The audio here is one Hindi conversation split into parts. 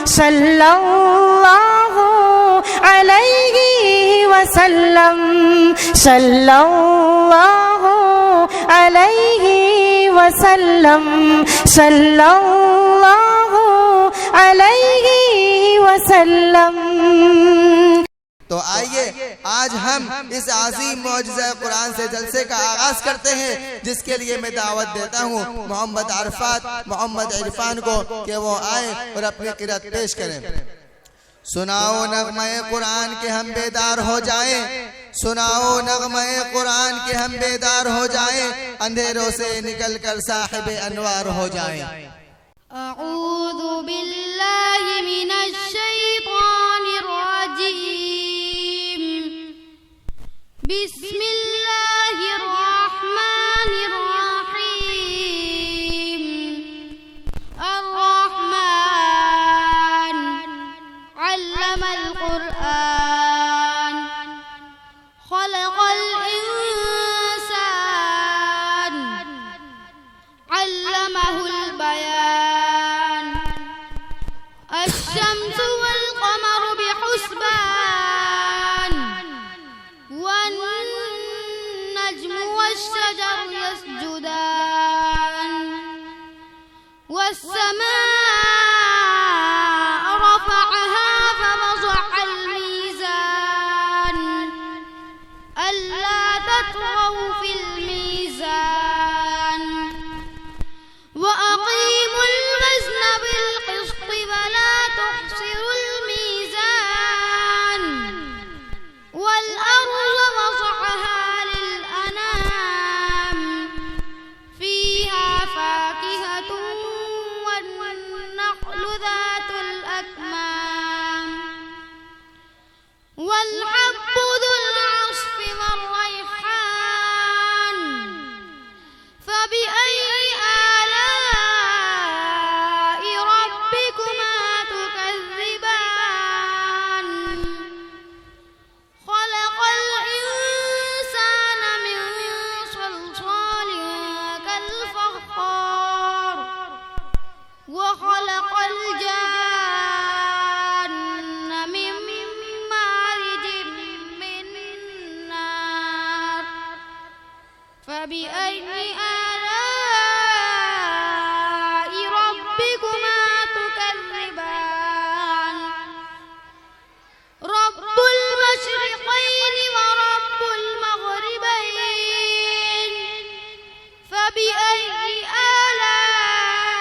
सल्लल्लाहु अलैहि वसल्लम सल्लल्लाहु अलैहि वसल्लम सल्लल्लाहु अलैहि वसल्लम। तो आइए आज हम इस आज़ीम मौजज़ा कुरान से जलसे का आगाज करते हैं, जिसके लिए मैं दावत देता हूँ मोहम्मद अरफात मोहम्मद इरफान को कि वो आए और अपनी क़िरात पेश करें। सुनाओ नग़्मे कुरान के हम बेदार हो जाएं, सुनाओ नग़्मे कुरान के हम बेदार हो जाएं, अंधेरों से निकल कर साहिब अनवार हो जाएं। अऊज़ु बिल्लाहि मिनश शैतानिर रजीम, बिस्मिल्लाहिर रहमानिर रहीम। अर्रहमान अल्लमल कुरआन, खलक़ल इंसान, अल्लमहुल बयान। अश्शम्सु वल क़मरु बिहुस्बान, वन्नज्मु वश्शजरु यस्जुदान, वस्समाअ रफ़अहा फवज़अल मीज़ान, अल्ला तत्ग़ौ फ़िल मीज़ान, वअक़ीमुल वज़न बिल-क़िस्ति वला तुख़्सिरुल मीज़ान, वल-अर्ज़ वज़अहा लिल-अनाम, फ़ीहा फ़ाकिहतुन वन्नख़्लु ज़ातुल अक्माम, वल-हब्बु ज़ुल-'अस्फ़ि वर-रैहान। फ़बिअय्यि आलाइ रब्बिकुमा तुकज़्ज़िबान। खलक़ल इंसान मिन सल्सालिन कल-फ़ख़्ख़ार, व खलक़ल जान्न मिन मारिजिम मिन नार। फ़बिअय्यि आलाइ रब्बिकुमा तुकज़्ज़िबान। रब्बुल मशरिक़ैनि व रब्बुल मग़रिबैन, फ़बिअय्यि आलाइ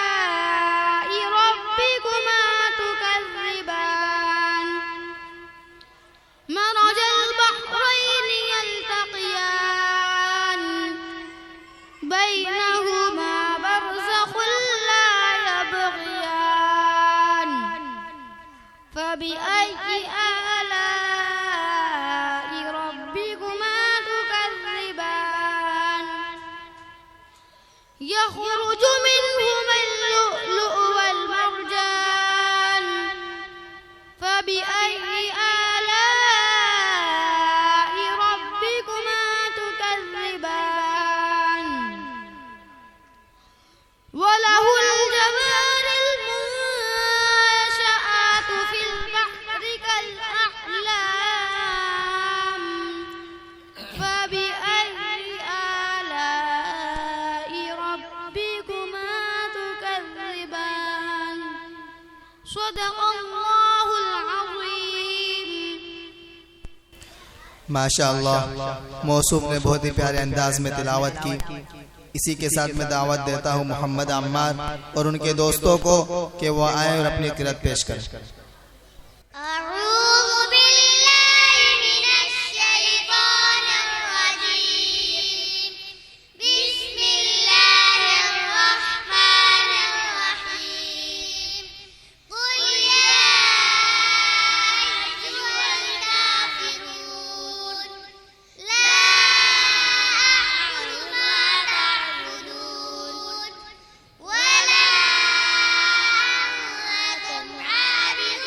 रब्बिकुमा तुकज़्ज़िबान। मरजल बहरैनि यल्तक़ियान, बैनहुमा बरज़ख़ुन ला यबग़ियान। फ़बिअय्यि आलाइ रब्बिकुमा तुकज़्ज़िबान। यख़रुजु मिनहुमल लुअ्लुअु वल-मरजान, फ़बिअय्यि आलाइ रब्बिकुमा तुकज़्ज़िबान। वलहुल जवारिल मुंशआतु फ़िल बहरि कल-अ'लाम, फ़बिअय्यि आलाइ रब्बिकुमा तुकज़्ज़िबान। सदक़ल्लाहुल अज़ीम। माशाअल्लाह, मौसूफ ने बहुत ही प्यारे अंदाज में तिलावत की। इसी के साथ मैं दावत देता हूँ मोहम्मद अम्मार और उनके दोस्तों को कि वो आए और अपनी क़िरात पेश करें। अऊज़ु बिल्लाहि मिनश शैतानिर रजीम, बिस्मिल्लाहिर रहमानिर रहीम। कुल या अय्युहल काफ़िरून, ला अअबुदु मा तअबुदून, वला अंतुम आबिदून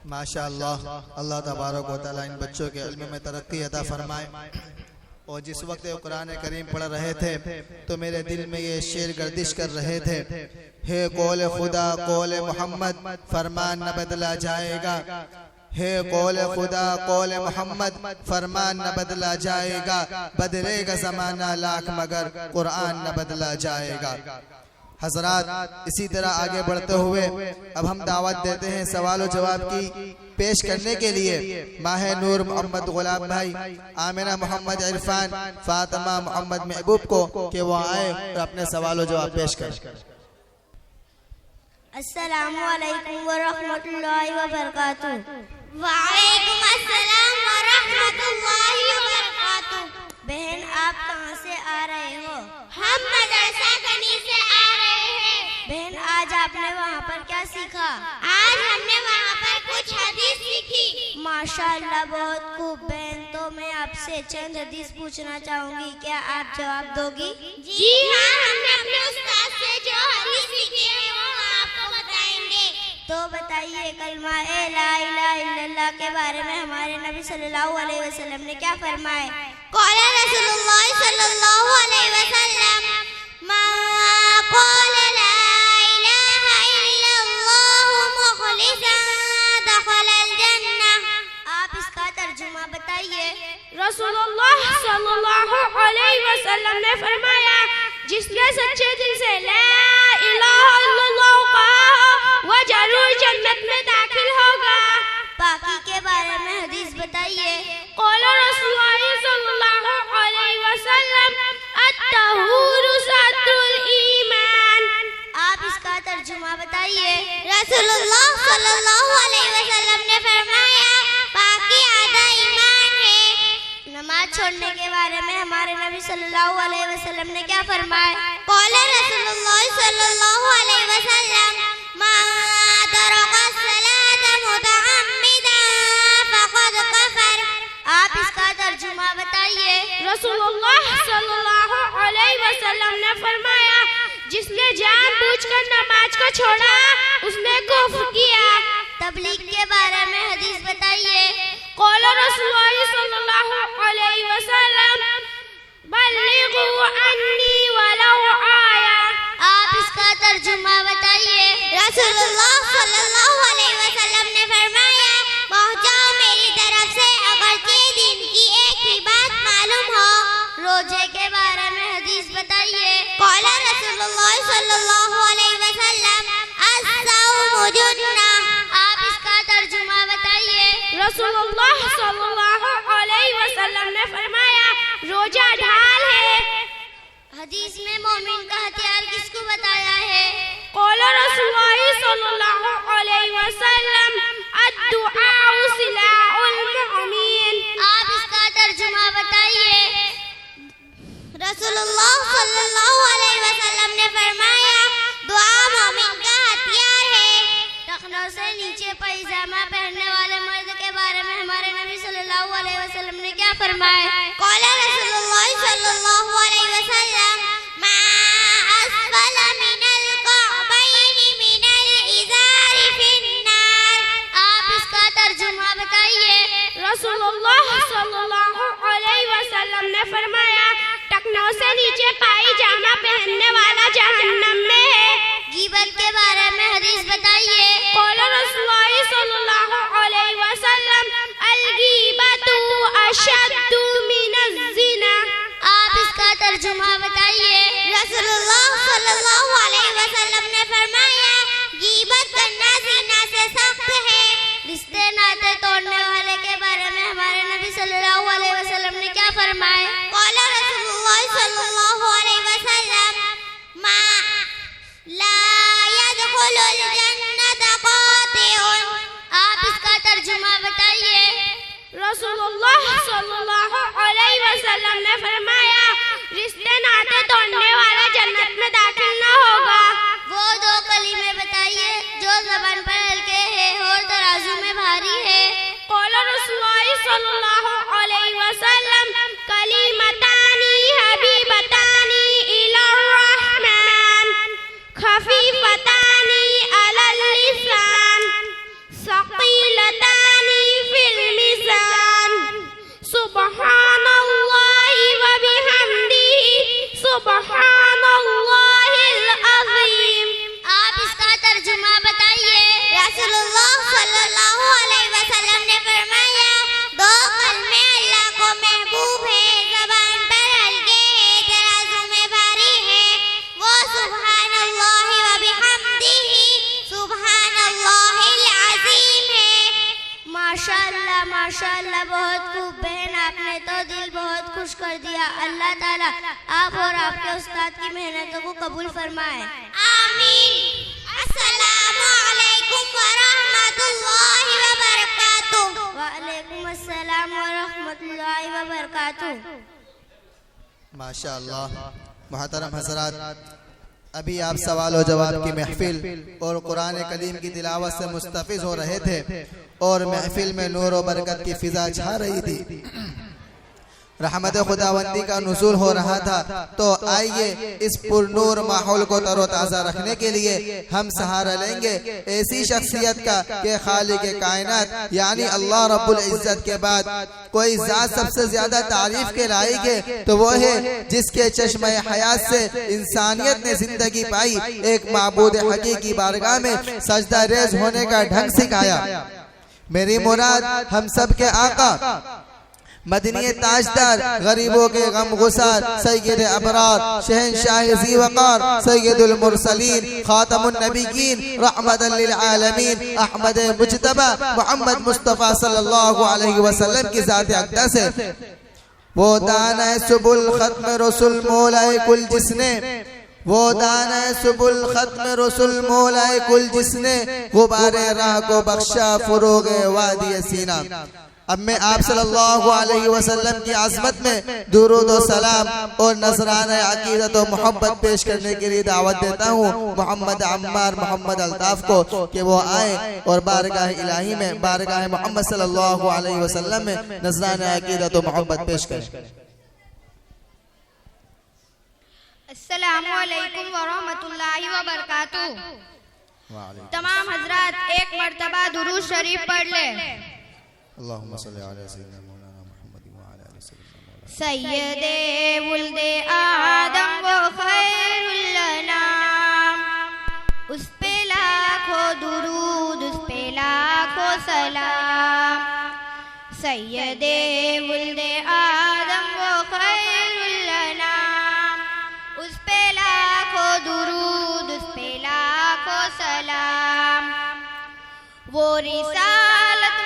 माशाअल्लाह, अल्लाह तबारक व तआला इन बच्चों के इल्म में तरक्की अता फरमाए। और जिस वक्त ये कुरान करीम पढ़ रहे थे तो मेरे दिल में ये शेर गर्दिश कर रहे थे, हे कौल खुदा कौल मोहम्मद फरमान न बदला जाएगा, हे कौल खुदा कौल मोहम्मद फरमान न बदला जाएगा, बदलेगा ज़माना लाख मगर कुरान न बदला जाएगा। हजरात, इसी तरह आगे बढ़ते हुए अब हम दावत देते हैं सवाल और जवाब की पेश करने के लिए माह नूर मोहम्मद गुलाम भाई, आमिना मोहम्मद इरफान, फातिमा मोहम्मद महबूब को कि वो आए और अपने सवाल और जवाब पेश करें। अस्सलामु अलैकुम व रहमतुल्लाहि व बरकातुहू। वालेकुम अस्सलाम व रहमतुल्लाहि व बरकातुहू। बहन, आप कहाँ से आ रहे हो? हम मदरसा गनी से आ रहे हैं। बहन, आज आपने वहाँ पर क्या सीखा? आज हमने वहाँ पर कुछ हदीस सीखी। माशाअल्लाह, बहुत खूब। बहन, तो मैं आपसे चंद हदीस पूछना चाहूँगी, क्या आप जवाब दोगी? जी हाँ, हमने अपने उस्ताद से जो हदीस सीखी है वो हम आपको बताएंगे। तो बताइए, कलमा ला इलाहा इल्लल्लाह के बारे में हमारे नबी सल्लल्लाहु अलैहि वसल्लम ने क्या फरमाया? क़ाला रसूलुल्लाह सल्लल्लाहु अलैहि वसल्लम, मान क़ाला ला इलाहा इल्लल्लाह मुख़लिसन दख़लल जन्नह। आप इसका तर्जुमा बताइए। रसूलुल्लाह सल्लल्लाहु अलैहि वसल्लम ने फरमाया, जिसने सच्चे दिल से ला इलाहा इल्लल्लाह कहा वह जरूर जन्नत में दाखिल होगा। पाकी के बारे में हदीस बताइए। क़ाला रसूलुल्लाह सल्लल्लाहु अलैहि वसल्लम, अत्तहूरु सत्रुल ईमान। आप इसका तर्जुमा बताइए। रसूलुल्लाह सल्लल्लाहु अलैहि वसल्लम ने फरमाया, पाकी आधा ईमान है। नमाज छोड़ने के बारे में हमारे नबी सल्लल्लाहु अलैहि वसल्लम ने क्या फरमाया? क़ाला रसूलुल्लाह सल्लल्लाहु अलैहि वसल्लम, मान तरका सलात मुतअम्मिदन फक़द कफ़र। आप इसका तर्जुमा बताइए। रसूलुल्लाह सल्लल्लाहु अलैहि वसल्लम ने फरमाया, जिसने जानबूझकर नमाज को छोड़ा उसने कुफ्र किया। तबलीग के बारे में हदीस बताइए। क़ाला रसूलुल्लाह सल्लल्लाहु अलैहि वसल्लम, बल्लिगू अन्नी वलौ आया। आप इसका तर्जुमा बताइए। रसूलुल्लाह सल्लल्लाहु अलैहि वसल्लम ने फरमाया, पहुंचाओ मेरी तरफ से अगरचे दिन की एक ही बात मालूम हो। रोजे के बारे में हदीस बताइए। क़ाला रसूलुल्लाह सल्लल्लाहु अलैहि वसल्लम, अस्सौमु जुन्नह। आप इसका तर्जुमा बताइए। रसूलुल्लाह सल्लल्लाहु अलैहि वसल्लम ने फरमाया, रोजा ढाल है। हदीस में मोमिन का हथियार किसको बताया है? क़ाला रसूलुल्लाह सल्लल्लाहु अलैहि वसल्लम, अद्दुआउ सिलाउल मुमिन। आप इसका तर्जुमा बताइए। रसूलुल्लाह सल्लल्लाहु अलैहि वसल्लम ने फरमाया, दुआ मोमिन का हथियार है। टखनों से नीचे पैजामा पहनने वाले मर्द के बारे में हमारे नबी सल्लल्लाहु अलैहि वसल्लम ने क्या फरमाया? क़ाला रसूलुल्लाह सल्लल्लाहु अलैहि वसल्लम, मा अस्फल मिनल कअबैनि मिनल इज़ारि फिन्नार। आप इसका तर्जुमा बताइए। रसूलुल्लाह सल्लल्लाहु अलैहि वसल्लम ने फरमाया, टखनों से नीचे पायजामा पहनने वाला जहन्नम में है। गीबत के बारे में हदीस बताइए। क़ाला रसूलुल्लाह सल्लल्लाहु अलैहि वसल्लम, अल-गीबतु अशद्दु मिनज़ ज़िना। आप इसका तर्जुमा बताइए। रसूलुल्लाह सल्लल्लाहु अलैहि वसल्लम ने फरमाया, गीबत करना ज़िना से सख्त है। रिश्ते नाते तोड़ने वाले के बारे में हमारे नबी सल्लल्लाहु अलैहि वसल्लम ने क्या फरमाया? क़ाला रसूलुल्लाह सल्लल्लाहु अलैहि वसल्लम, मा ला यदखुलुल जन्नत क़ातिउन। आप इसका तर्जुमा बताइए। रसूलुल्लाह सल्लल्लाहु अलैहि वसल्लम ने फरमाया, रिश्ते नाते तोड़ने वाला जन्नत में दाखिल न होगा। वो दो कलीमे बताइए जो ज़बान पर हल्के हैं और तराजू में भारी है। क़ाला रसूलुल्लाह सल्लल्लाहु अलैहि वसल्लम, कलीमतानी हबीबतानी इलर रहमान, खफीफतानी अलल लिसान, सक़ीलतानी माशाअल्लाह बहुत खूब बहन, आपने तो दिल बहुत खुश कर दिया। अल्लाह ताला आप और आपके उस्ताद की मेहनतों को कबूल फरमाए, आमीन। अस्सलामु अलैकुम व रहमतुल्लाहि व बरकातुहू। व अलैकुम अस्सलाम व रहमतुल्लाहि व बरकातुहू। माशाअल्लाह। मुहतरम हज़रात, अभी आप सवाल और जवाब की महफिल और कुरान करीम की तिलावत से मुस्तफ़िज़ हो रहे थे और महफिल में नूर और बरकत की फिजा छा रही थी, रहमत खुदावंदी का नुज़ूल हो रहा था। तो आइए इस पुरनूर माहौल को तरोताज़ा रखने के लिए हम सहारा लेंगे ऐसी शख्सियत का कि खालिक कायनात यानी अल्लाह रब्बुल इज़्ज़त के बाद कोई ज़ात सबसे ज्यादा तारीफ के लायक है तो वो है जिसके चश्मे हयात से इंसानियत ने जिंदगी पाई, एक माबूद हकीकी बारगाह में सजदा रेज होने का ढंग सिखाया। मेरी मुराद हम सब के आका मदनी ताजदार, गरीबों के गम गुसार, सैयद अबरार, शहनशाह ज़ी वक़ार, सैयदुल मुरसलीन, खातमुन नबीयीन, रहमतन लिल आलमीन, अहमद मुज्तबा मोहम्मद मुस्तफ़ा सल्लल्लाहु अलैहि वसल्लम की ज़ात अक़दस है। वो दाना सुबुल खत्म रसूल मौलाए कुल जिसने, वो दाना सुबुल खत्म रसूल मौलाए कुल जिसने, गुबारे राह को बख्शा फुरोगे वादी सीना। अब मैं आप सल्लल्लाहु अलैहि वसल्लम की आज़मत में दुरूद और सलाम और नजराना अकीदत और मोहब्बत पेश करने के लिए दावत देता हूँ मोहम्मद अम्मार मोहम्मद अल्ताफ को कि वो आए और बारगाह इलाही में, बारगाह मोहम्मद सल्लल्लाहु अलैहि वसल्लम में नजराना अकीदत और मोहब्बत पेश करें। अस्सलामु अलैकुम व रहमतुल्लाहि व बरकातुहू। तमाम हजरात एक मर्तबा दुरूद शरीफ पढ़ ले। अल्लाहुम्मा सल्ली अला सय्यिदना मौलाना मुहम्मद व अला आलि सय्यिदना सैयदे वुल्दे आदम वो खैरुल अनाम, उस पे लाखों दुरूद, उस पे लाखों सलाम। सैयदे वुल्दे आदम वो खैरुल अनाम, उस पे लाखों दुरूद, उस पे लाखों सलाम। वो रिसालत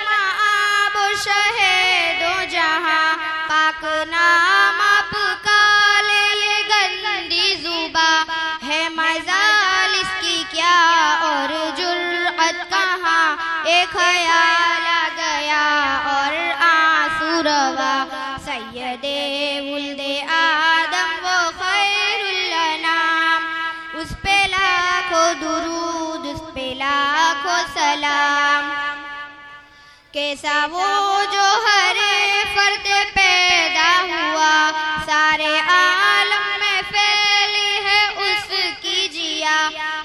शहेदो जहां पाक नाम आपका ले ये गंदी जुबा है, मजाल इसकी क्या और जुर्अत कहाँ, एक ख्याल आ गया और आंसू रवा। सैयदे वुल्दे आदम वो खैरुल अनाम, उस पे लाखों दुरूद, उस पे लाखों सलाम। कैसा वो जो हर फर्द पैदा हुआ, सारे आलम में फैली है उसकी जिया।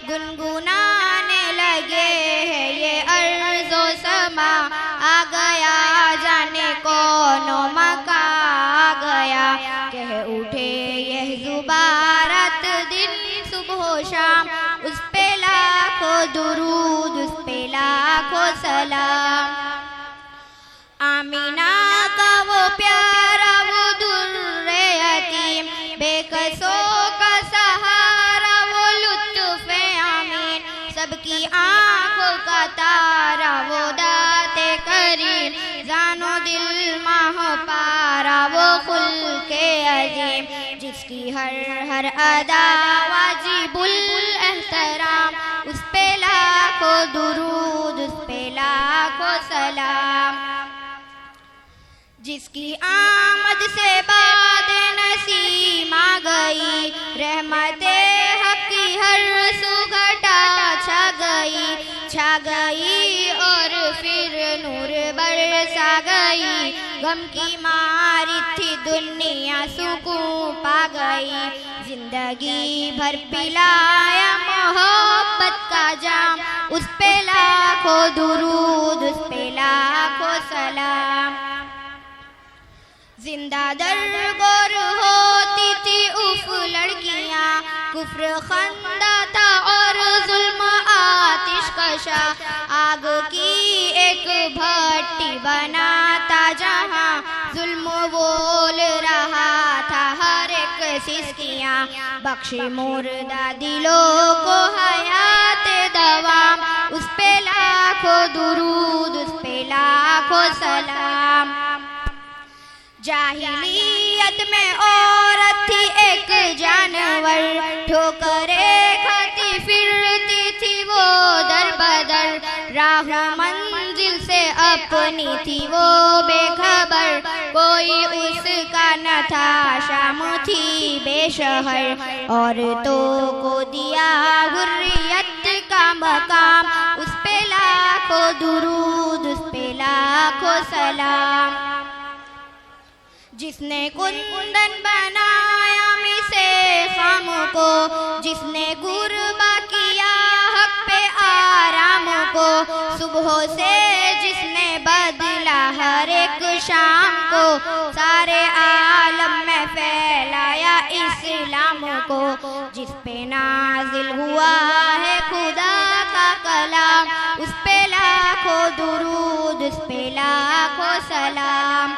गुनगुनाने लगे है ये अर्ज़ो समा, आ गया जाने कौनो मका आ गया। कह उठे यह ज़ुबान रात दिन सुबह शाम, उस पे लाखों दुरूद, उस पे लाखों सलाम। आमीना का वो प्यारा वो दुर्रे यतीम, बेकसों का सहारा वो लुत्फ़े आमीन, सबकी आँखों का तारा वो दाते करीम, जानो दिल माह पारा वो खुल्के अजीम, जिसकी हर हर अदा वाजिबुल एहतराम। उस पे लाखों दुरूद, उस पे लाखों सलाम। जिसकी आमद से बाद नसीम आ गई, रहमते हक की हर सुघटा छा गई और फिर नूर बरसा गई। गम की मारी थी दुनिया सुकून पा गई, जिंदगी भर पिलाया मोहब्बत का जाम। उस पे लाखों दुरूद, उस पे लाखों सलाम। जिंदा दरगोर होती थी उफ लड़कियां, कुफ्र खंदा था और जुल्म आतिश कशा। आग की एक भट्टी बनाता जहां, जुल्म बोल रहा था हर एक सिसकियां। बख्शे मुर्दा दिलों को हयात दवाम, उस पे लाखों दुरूद, उस पे लाखों सलाम। जाहिलियत में औरत थी एक जानवर, ठोकरे खाती फिरती थी वो दर बदर, राह मंजिल से अपनी थी वो बेखबर, कोई उसका न था शाम थी बेशहर, औरतों को दिया हुर्रियत का मकाम, उस पे लाखों दुरूद उस पे लाखों सलाम। जिसने कुंदन बनाया मिसे खाम को, जिसने कुर्बा किया हक पे आराम को, सुबह से जिसने बदला हर एक शाम को, सारे आलम में फैलाया इस्लाम को, जिस पे नाजिल हुआ है खुदा का कलाम, उस पे लाखों दुरूद उस पे लाखों सलाम।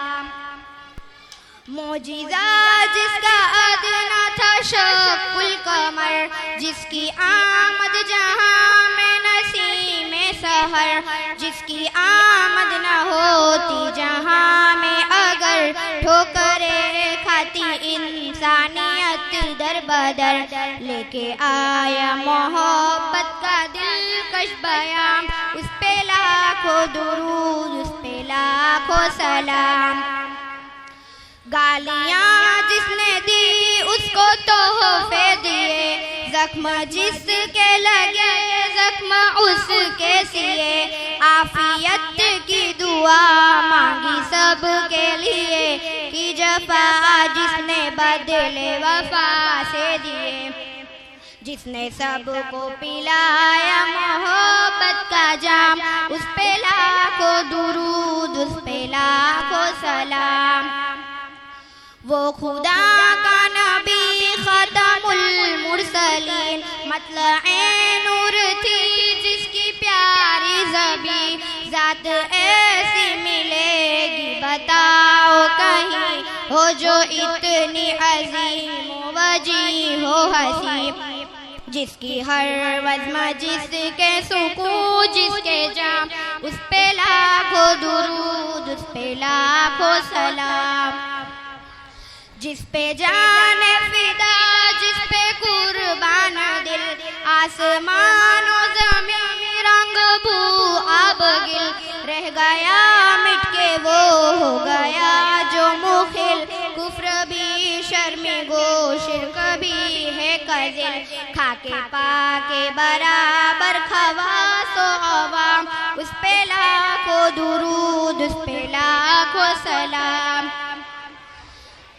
मोजिज़ा जिसका अदना था शक्कुल कमर, जिसकी आमद जहां में नसीमे सहर, जिसकी आमद न होती जहां में अगर, ठोकरे खाती इंसानियत दर बदर, लेके आया मोहब्बत का दिलकश बयान, उस पे लाखों दुरूद उस पे लाखों सलाम। गालियाँ जिसने दी उसको तोहफे दिए, जख्म जिसके लगे जख्म उसके सिए, आफियत की दुआ मांगी सबके लिए, कि जफा जिसने बदले वफा से दिए, जिसने सबको पिलाया मोहब्बत का जाम, उस पे लाखों दुरूद उस पे लाखों सलाम। वो खुदा का नबी खतमुल मुरसलीन, मतलए नूर थी जिसकी प्यारी ज़बी, ज़ात ऐसी मिलेगी बताओ कहीं, हो जो इतनी अजीम वजी हो हसी, जिसकी हर वज़्म जिसके सुकून जिसके जाम, उस पे लाखों दुरूद उस पे लाखों सलाम। जिस पे जाने फिदा जिस पे कुर्बान दिल, आसमानों ज़मीन रंग भू आब गिल, रह गया मिट के वो हो गया जो मुखिल, कुफ्र भी शर्मी गो शिर्क भी है कजिल, खाके पाके बराबर खवासो अवाम, उस पे लाखों दुरूद उस पे लाखों सलाम।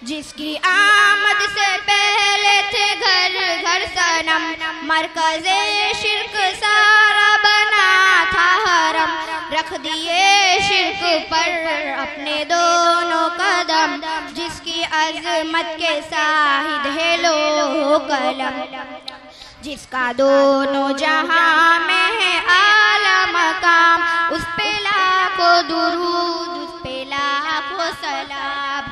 जिसकी आमद से पहले थे घर घर सनम, मरकज़े शिर्क सारा बना था हरम, रख दिए शिर्क पर अपने दोनों कदम, जिसकी अज़मत के साहिद है लो कलम, जिसका दोनों जहां में है आला मकाम, उस पे लाखों दुरूद उस पे लाखों सलाम।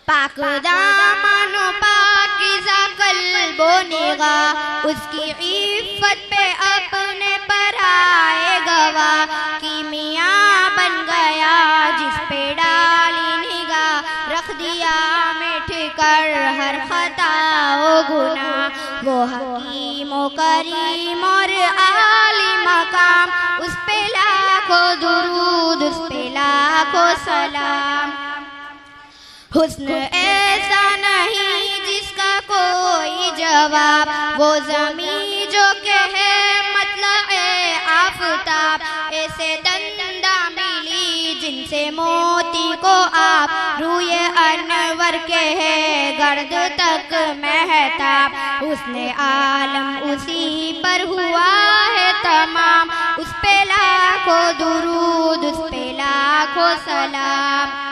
पाक दामनो पाकीज़ा कल्बो निगाह, उसकी इफ़्फ़त पे अपने पर आए गवाह, कीमिया बन गया जिस पे डाली निगाह, रख दिया मिट कर हर खता ओ गुनाह, वो हकीम ओ करीम और आली मकाम, उस पे लाखों दुरूद उस पे लाखों सलाम। हुस्न ऐसा नहीं जिसका कोई जवाब, वो ज़मीं जो के है मतलब आफ़ताब, ऐसे दंदा मिली जिनसे मोती को आप, रूए अनवर के है गर्द तक महताब, हुस्न आलम उसी पर हुआ है तमाम, उस पे लाखों दुरूद उस पे लाखों सलाम।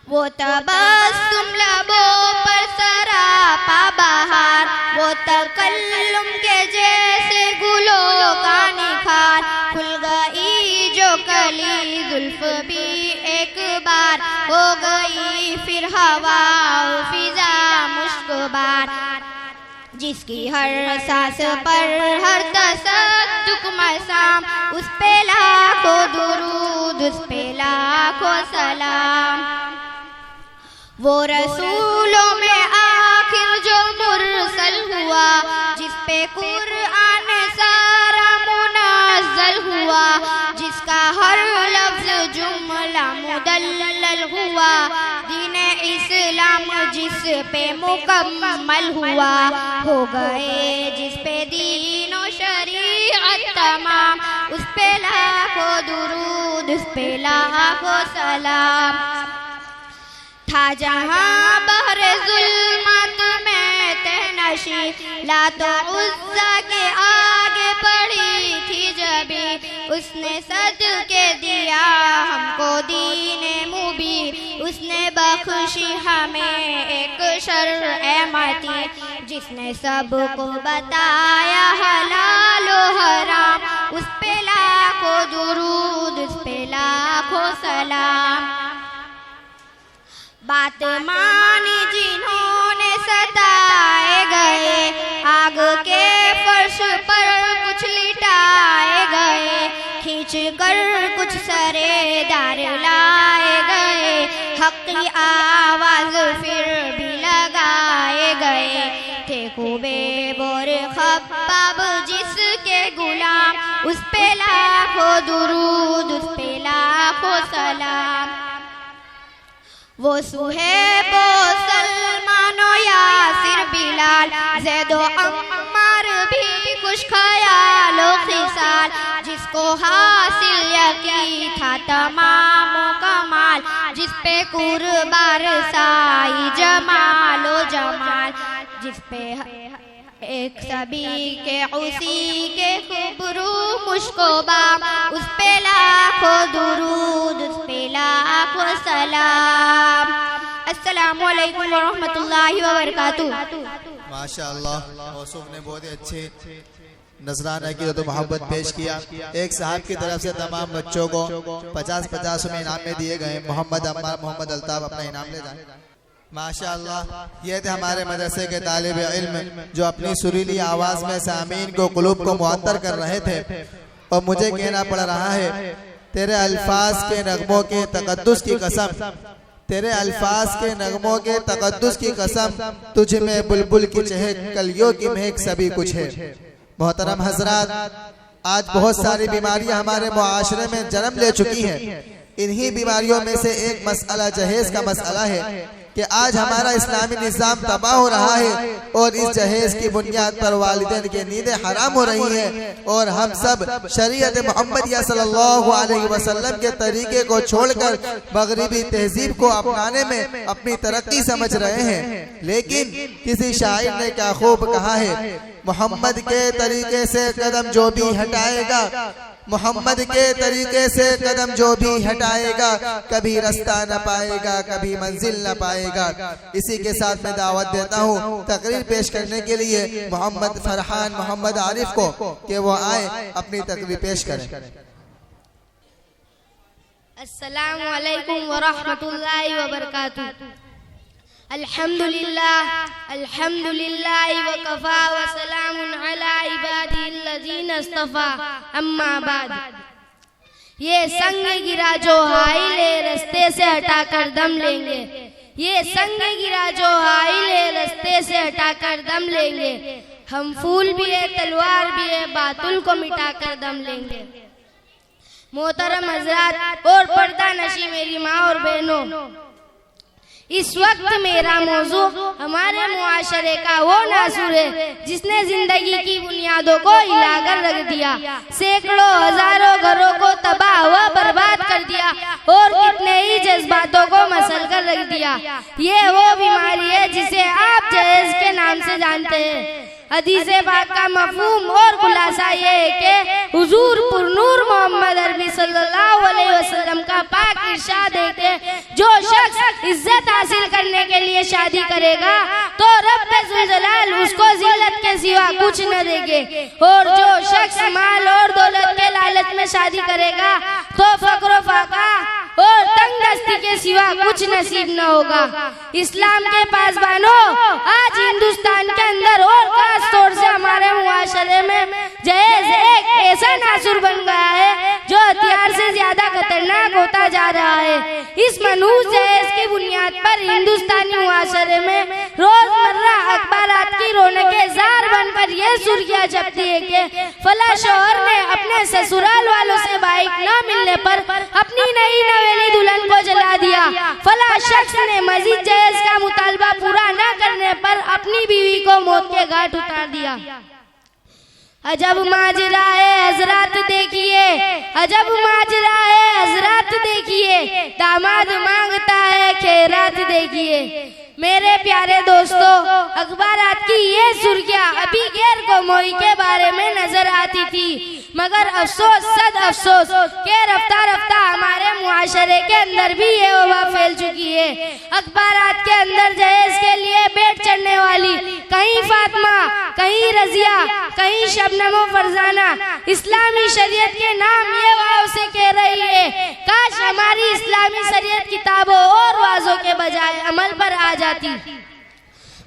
वो तबस्सुम लबों पर सरापा बहार, वो तकल्लुम के जैसे गुलों का निखार, खुल गई जो कली जुल्फ भी एक बार, हो गई फिर हवा फिजा मुश्कबार, जिसकी हर सांस पर हर तसद्दुक मसाम, उस पे लाखों दुरूद उस पे लाखों सलाम। वो रसूलों में आखिर जो मुरसल हुआ, जिस पे कुरान सारा मुनाज़्ज़ल हुआ, जिसका हर लफ्ज़ जुमला मुदल्लल हुआ, दीन इस्लाम जिस पे मुकम्मल हुआ, हो गए जिस पे दीन और शरीअत तमाम, उस पे लाखों दुरूद, उस पे लाखों सलाम। था जहाँ बहरे जुल्मत में तहनशी, लातो उज़्ज़ा के आगे पड़ी थी जबी, उसने सदके दिया हमको दीने मुबीन, उसने बख्शी हमें एक शरअ-ए-मती, जिसने सबको बताया हलाल और हराम, उस पे लाखों दुरूद, उस पे लाखों सलाम। बात मानी जिन्होंने सताए गए, आग के फर्श पर कुछ लिटाए गए, खींच कर कुछ सरेदार लाए गए, हक की आवाज फिर भी लगाए गए, थे खूबे बोर खब्बाब जिसके गुलाम, उस पे लाखों दुरूद, उस पे लाखों सलाम। वो सुहेब सलमानो यासिर बिलाल, ज़ैदो अम्मार भी खुश ख़यालो खिसाल, जिसको हासिल यकी था तमाम कमाल, जिस पे कुर्बान साई जमालो जमाल, जिस पे एक सभी के उसी के खुबरू मुश्कोबाम, उस पे लाखों दुरूद, उस पे लाखों सलाम। अस्सलामु अलैकुम व रहमतुल्लाहि व बरकातुहू। माशाअल्लाह, मौसूफ ने बहुत ही अच्छे नजराना की तो मोहब्बत पेश किया। एक साहब की तरफ से तमाम बच्चों को 50-50 में इनाम में दिए गए। मोहम्मद अम्मार, मोहम्मद अल्ताफ अपना इनाम ले जाए। माशाअल्लाह, ये थे हमारे मदरसे के तालिब इल्म जो अपनी सुरीली आवाज में सामीन को कुलूब को मुअत्तर कर रहे थे। और मुझे कहना पड़ रहा है, तेरे अल्फाज के नगमों के तकद्दुस की कसम, तेरे अल्फाज के नगमों के तकद्दुस की कसम, तुझ में बुलबुल की चहक, कलियों की महक, सभी कुछ है। मोहतरम हजरात, आज बहुत सारी बीमारियां हमारे मुआशरे में जन्म ले चुकी हैं। इन्हीं बीमारियों में से एक मसला जहेज का मसला है कि आज हमारा इस्लामी निज़ाम तबाह हो रहा है और इस जहेज की बुनियाद पर वालिदैन की नींदें हराम हो रही हैं और हम सब शरीयत मोहम्मदिया सल्लल्लाहु अलैहि वसल्लम के तरीके को छोड़कर मगरिबी तहजीब को अपनाने में अपनी तरक्की समझ रहे हैं। लेकिन किसी शायर ने क्या खूब कहा है, मोहम्मद के तरीके से कदम जो भी हटाएगा, मोहम्मद के तरीके से कदम जो भी हटाएगा, कभी रास्ता न पाएगा, कभी मंजिल न पाएगा। इसी के साथ मैं दावत देता हूँ तकरीर पेश करने के लिए मोहम्मद फरहान मोहम्मद आरिफ को कि वो आए अपनी तकरीर पेश करें। अस्सलामु अलैकुम व रहमतुल्लाहि व बरकातुहू। अल्हम्दुलिल्लाह अल्हम्दुलिल्लाह व कफा व सलामुन अला इबादिल्लज़ीना इस्तफा, अम्मा बाद। ये संग गिरा जो हाइले रास्ते से हटाकर दम लेंगे, ये संग गिरा जो हाइले रास्ते से हटाकर दम लेंगे। हम फूल भी है तलवार भी है, बातुल को मिटाकर दम लेंगे। मोहतरम हज़रात और पर्दा नशी मेरी माँ और बहनों, इस वक्त मेरा मौजू हमारे मुआशरे का वो नासूर है जिसने जिंदगी की बुनियादों को हिलाकर रख दिया, सैकड़ों हजारों घरों को तबाह व बर्बाद कर दिया और कितने ही जज्बातों को मसल कर रख दिया। ये वो बीमारी है जिसे आप जहेज के नाम से जानते हैं। हदीस पाक का मफहूम और खुलासा ये है कि हुजूर पुरनूर मोहम्मद अरबी सल्लल्लाहु अलैहि वसल्लम का पाक इरशाद है कि जो शख्स इज्जत हासिल करने के लिए शादी करेगा तो रब्बे ज़ुल जलाल उसको जिल्लत के सिवा कुछ न देंगे, और जो शख्स माल और दौलत के लालच में शादी करेगा तो फक्र फाका और तंगदस्ती के सिवा कुछ नसीब न होगा। इस्लाम के पासबानों, आज हिंदुस्तान के अंदर और खास तौर से हमारे मुआशरे में जहेज एक ऐसा नासुर बन गया है जो हथियार से ज्यादा खतरनाक होता जा रहा है। इस मनहूस जहेज की बुनियाद पर हिंदुस्तानी मुआशरे में रोजमर्रा अखबारात की रौनकें जार बनकर यह सुर्खियां छपती है कि फला शौहर ने अपने ससुराल वालों से बाइक न मिलने पर अपनी नई नवेली दुल्हन को जला दिया। फला शख्स ने मजीद जहेज का मुतालबा पूरा न करने पर अपनी बीवी को मौत के घाट उतार दिया। अजब माजरा है हजरात देखिए, अजब माजरा है हजरात देखिए, दामाद मांगता है खैरात देखिए। मेरे प्यारे दोस्तों, अखबारात की ये सुर्खियां अभी गैर कौमोई के बारे में नजर आती थी, मगर अफसोस सद अफसोस के रफ्ता रफ्ता हमारे मुआशरे के अंदर भी ये वबा फैल चुकी है। अखबारात के अंदर जहेज के लिए बैठ चढ़ने वाली कहीं फातिमा, कहीं रजिया, कहीं शबनम फरजाना इस्लामी शरीयत के नाम ये वाव से कह रही है, काश हमारी इस्लामी शरीयत किताबों और वाजों के बजाय अमल पर आ जाती।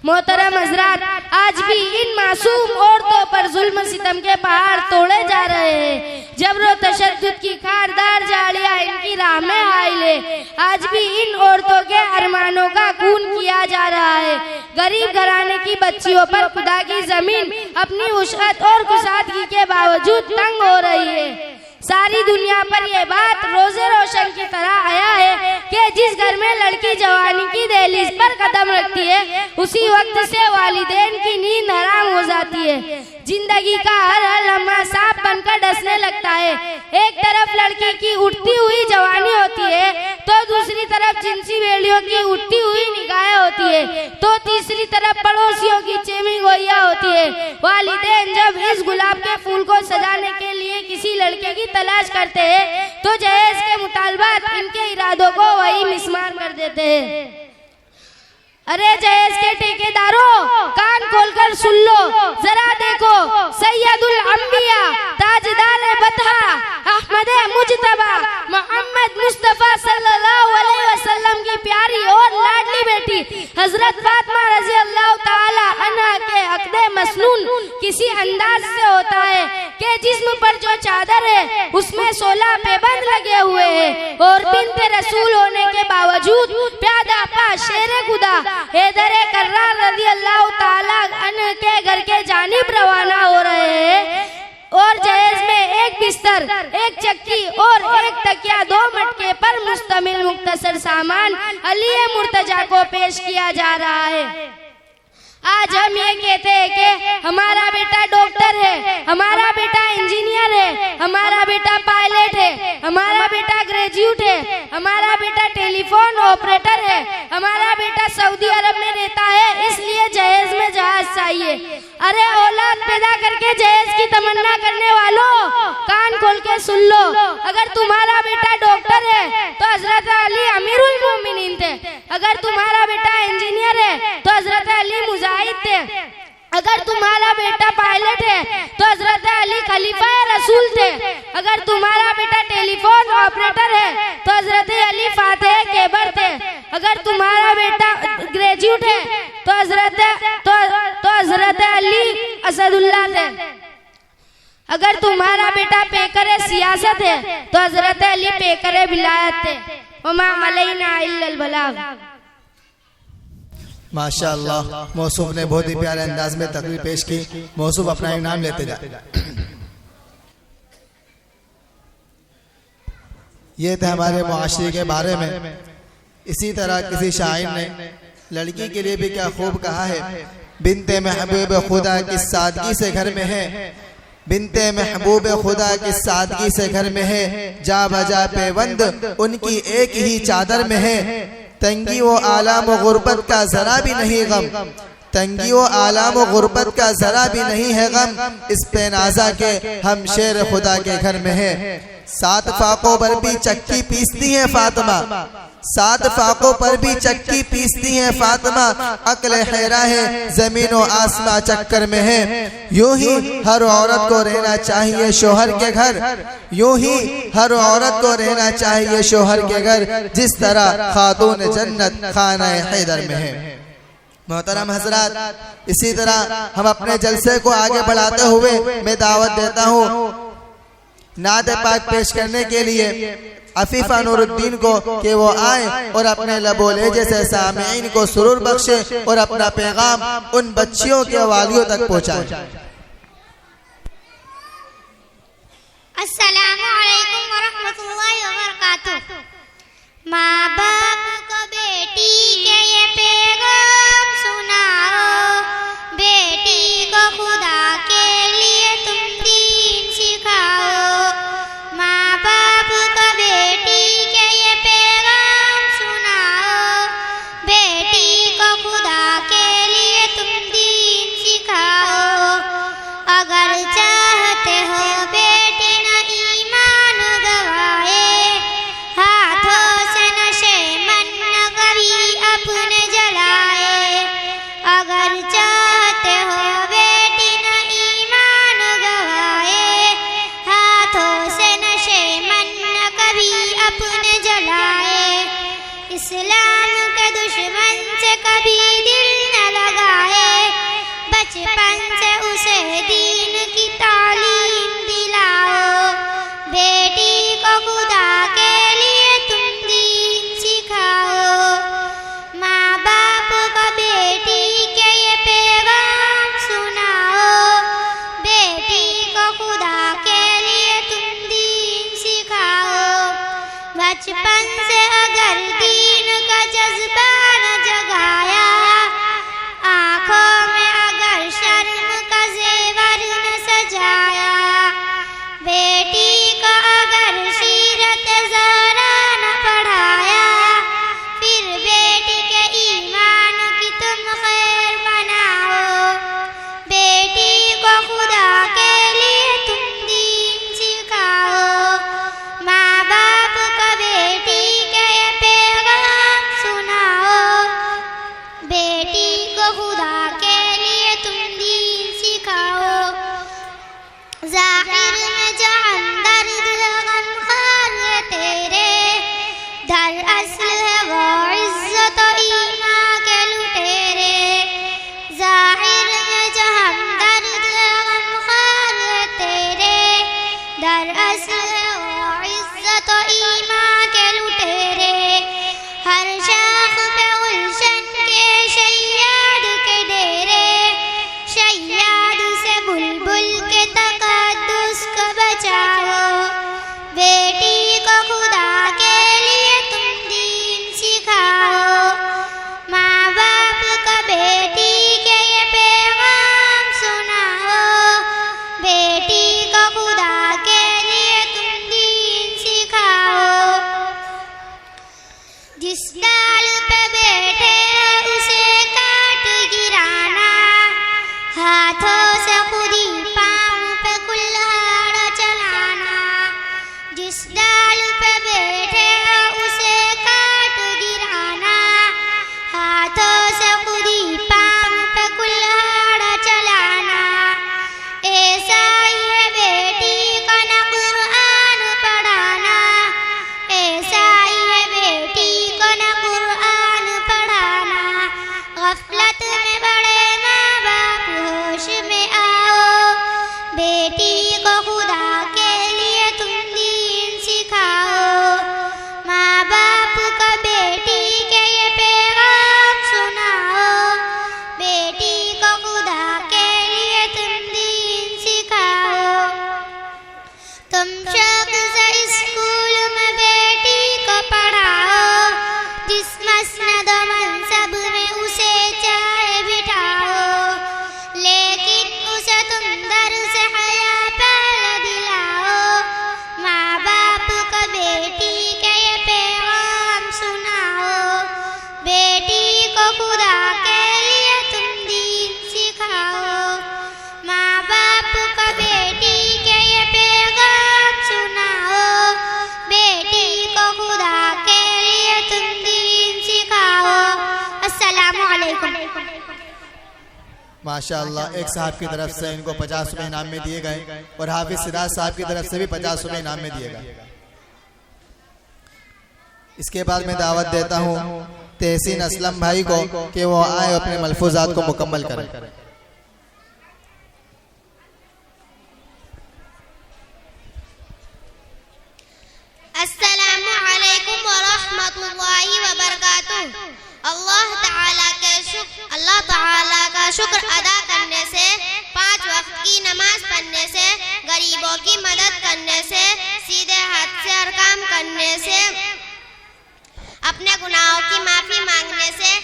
मोहतरम हजरात, आज भी इन मासूम औरतों पर जुल्म सितम के पहाड़ तोड़े जा रहे हैं। जबरो तशद्दुद की खारदार जालियां इनकी राह में हाइल है। आज भी इन औरतों के अरमानों का खून किया जा रहा है। गरीब घराने की बच्चियों पर खुदा की जमीन अपनी वुसअत और कुसादगी के बावजूद तंग हो रही है। सारी दुनिया पर यह बात रोजे रोशन की तरह आया है कि जिस घर में लड़की जवानी की दहलीज पर कदम रखती है, उसी वक्त से वालिदैन की नींद हराम हो जाती है। जिंदगी का हर लम्हा सांप बनकर डसने लगता है। एक तरफ लड़की की उठती हुई जवानी होती है, तो दूसरी तरफ जिनसी बेड़ियों की उठती हुई निगाहें होती है, तो तीसरी तरफ पड़ोसियों की चेमी गोइयां होती है। वालिदैन जब इस गुलाब के फूल को सजाने के लिए किसी लड़के की तलाश करते हैं, तो जहेज के मुतालबात इनके इरादों को वही मिसमार कर देते हैं। अरे जहेज के ठेकेदारों, कान खोलकर सुन लो, जरा देखो, सैयदुल अंबिया, ताजदार बतहा, अहमद मुजतबा, मोहम्मद मुस्तफा सल्लल्लाहु अलैहि वसल्लम की प्यारी और लाडली बेटी हजरत फातिमा रजी अल्लाह ताला अन्हा के अक़्दे मसनून किसी अंदाज से होता है कि जिस्म पर जो चादर है उसमें 16 पैबंद लगे हुए हैं, और बिन्ते रसूल होने के बावजूद प्यादा पा शेरे खुदा हैदर कर्रार रज़ी अल्लाह ताला अन्हु के घर के जानिब रवाना हो रहे हैं। और जहेज में एक बिस्तर, एक चक्की और एक तकिया, 2 मटके पर मुश्तमिल मुख्तसर सामान अली मुर्तजा को पेश किया जा रहा है। आज हम ये कहते हैं कि हमारा बेटा डॉक्टर है, हमारा बेटा इंजीनियर है, हमारा बेटा पायलट है, हमारा बेटा ग्रेजुएट है, हमारा बेटा टेलीफोन ऑपरेटर है, हमारा बेटा सऊदी अरब में रहता है, इसलिए जहेज में जहाज चाहिए। अरे औलाद पैदा करके जहेज की तमन्ना करने वालों, कान खोल के सुन लो, अगर तुम्हारा बेटा डॉक्टर है तो हजरत अली अमीरुल मोमिनीन थे, अगर तुम्हारा बेटा इंजीनियर है तो हजरत अली मुजाहिद थे, अगर तुम्हारा बेटा पायलट है तो हजरत अली खलीफा रसूल थे, अगर तुम्हारा बेटा टेलीफोन ऑपरेटर है तो हजरत अली फातिह केबर थे, अगर तुम्हारा बेटा ग्रेजुएट है तो हजरत अली असदुल्लाह थे, अगर तुम्हारा बेटा पेकर सियासत है तो हजरत अली पेकर विलायत थे। वमा अलैना इल्लल बलाग। माशाअल्लाह, मौसूफ ने बहुत ही प्यारे अंदाज में तकरीर पेश की। मौसूफ अपना इनाम लेते जाए। ये थे हमारे मुआशरे के बारे में। इसी तरह किसी शायर ने लड़की के लिए भी क्या खूब कहा है, बिनते महबूब खुदा की सादगी से घर में है, बिनते महबूब खुदा की सादगी से घर में है, जा बजा पेवंद उनकी एक ही चादर में है, तंगी व आलाम व गुर्बत का जरा भी नहीं गम, तंगी व आलाम व गुर्बत का जरा भी नहीं है गम, इस पे नाजा के हम शेर खुदा के घर में है। 7 फाकों पर भी चक्की पीसती है फातिमा, 7 फाकों पर भी चक्की पीसती है फातिमा, अक्ल हैरा है जमीन व आसमां चक्कर में है। यूं ही हर औरत को रहना चाहिए शोहर के घर, यूं ही हर औरत को रहना चाहिए शोहर के घर, जिस तरह खातून जन्नत खाना हैदर में है। मोहतरम हजरात, इसी तरह हम अपने जलसे को आगे बढ़ाते हुए मैं दावत देता हूँ नात पाक पेश करने के लिए अफीफा नूरुद्दीन को कि वो आए और अपने लबो लहजे से सामीन को सुरूर बख्शे और अपना पैगाम उन बच्चियों के वालियों तक पहुँचाए। अस्सलामु अलैकुम वरहमतुल्लाहि वबरकातुह। माँ बाप को बेटी के ये पैगाम सुनाओ, बेटी को खुदा के लिए तुम दीन सिखाओ। माँ बाप को बेटी के ये पैगाम सुनाओ, बेटी को खुदा के लिए तुम दीन सिखाओ। अगर चाहते हो बेटी न ईमान गवाए, हाथों से नशे मन न कभी अपने जलाए। अगर चाहते हो बेटी न ईमान गवाए, हाथों से नशे मन न कभी अपने जलाए। इस्लाम के दुश्मन से कभी दिल न लगाए, बचपन से उसे दीन की तालीम दिलाओ। बेटी को खुदा के लिए तुम दीन सिखाओ। माँ बाप को बेटी के ये पैगाम सुनाओ, बेटी को खुदा के लिए तुम दीन सिखाओ। बचपन से अगर दीन का जज्बा न जगाया, आँखों में अगर शर्म का जेवर न सजाया, बेटी को अगर सीरत ज़हरा न पढ़ाया, फिर बेटी के ईमान की तुम खैर बनाओ। बेटी को खुदा के लिए तुम दीन सिखाओ। माँ बाप को बेटी के ये पैगाम सुनाओ, बेटी को खुदा के लिए तुम दीन सिखाओ। ज़ाहिर में जहाँ दर्द गमखार है तेरे, दरअसल है वो इज्जत ईमान के लुटेरे। ज़ाहिर में जहाँ दर्द गमखार है तेरे, दरअसल है वो इज्जत ईमान के लुटेरे। हर शाख पे गुलशन के शैयाद के डेरे, शैयाद से बुलबुल के तकद्दुस को बचाओ। बेटी को खुदा के लिए तुम दीन सिखाओ। माँ बाप को बेटी के ये पैगाम सुनाओ, बेटी को खुदा के लिए तुम दीन सिखाओ। जिस डाल पे बैठे उसे काट गिराना, हाथों से खुद ही पाँव पे कुल्हाड़ा चलाना। जिस डाल पे बैठे उसे काट गिराना, हाथों से खुद ही पाँव पे कुल्हाड़ा चलाना। ऐसा ही है बेटी को न कुरान पढ़ाना, ऐसा ही है बेटी को न कुरान पढ़ाना। गफलत में बड़े माँ बाप होश में आओ, बेटी को खुदा के लिए तुम दीन सिखाओ। माँ बाप को बेटी के ये पैगाम सुनाओ, बेटी को खुदा के लिए तुम दीन सिखाओ। तुम शौक से स्कूल में बेटी को पढ़ाओ, जिस मसनद मनसब में उसे चाहे बिठाओ, लेकिन उसे तुम दर्स हया पहले दिलाओ। माँ बाप को बेटी के ये पैगाम सुनाओ, बेटी को खुदा के लिए तुम दीन सिखाओ। माँ बाप को बेटी के ये पैगाम सुनाओ, बेटी को खुदा के लिए तुम दीन सिखाओ। अस्सलामु अलैकुम। माशाअल्लाह, एक साहब की तरफ से इनको 50 रुपए इनाम में दिए गए और हाफिज सिराज साहब की तरफ से भी 50 रुपए इनाम में दिए गए। इसके बाद मैं दावत देता हूँ तहसीन असलम भाई को कि वो आए अपने मलफूजात को मुकम्मल करें। अल्लाह ताला का शुक्र अदा करने से, 5 वक्त की नमाज पढ़ने से, गरीबों की मदद करने से, सीधे हाथ से हर काम करने से, अपने गुनाहों की माफी मांगने से,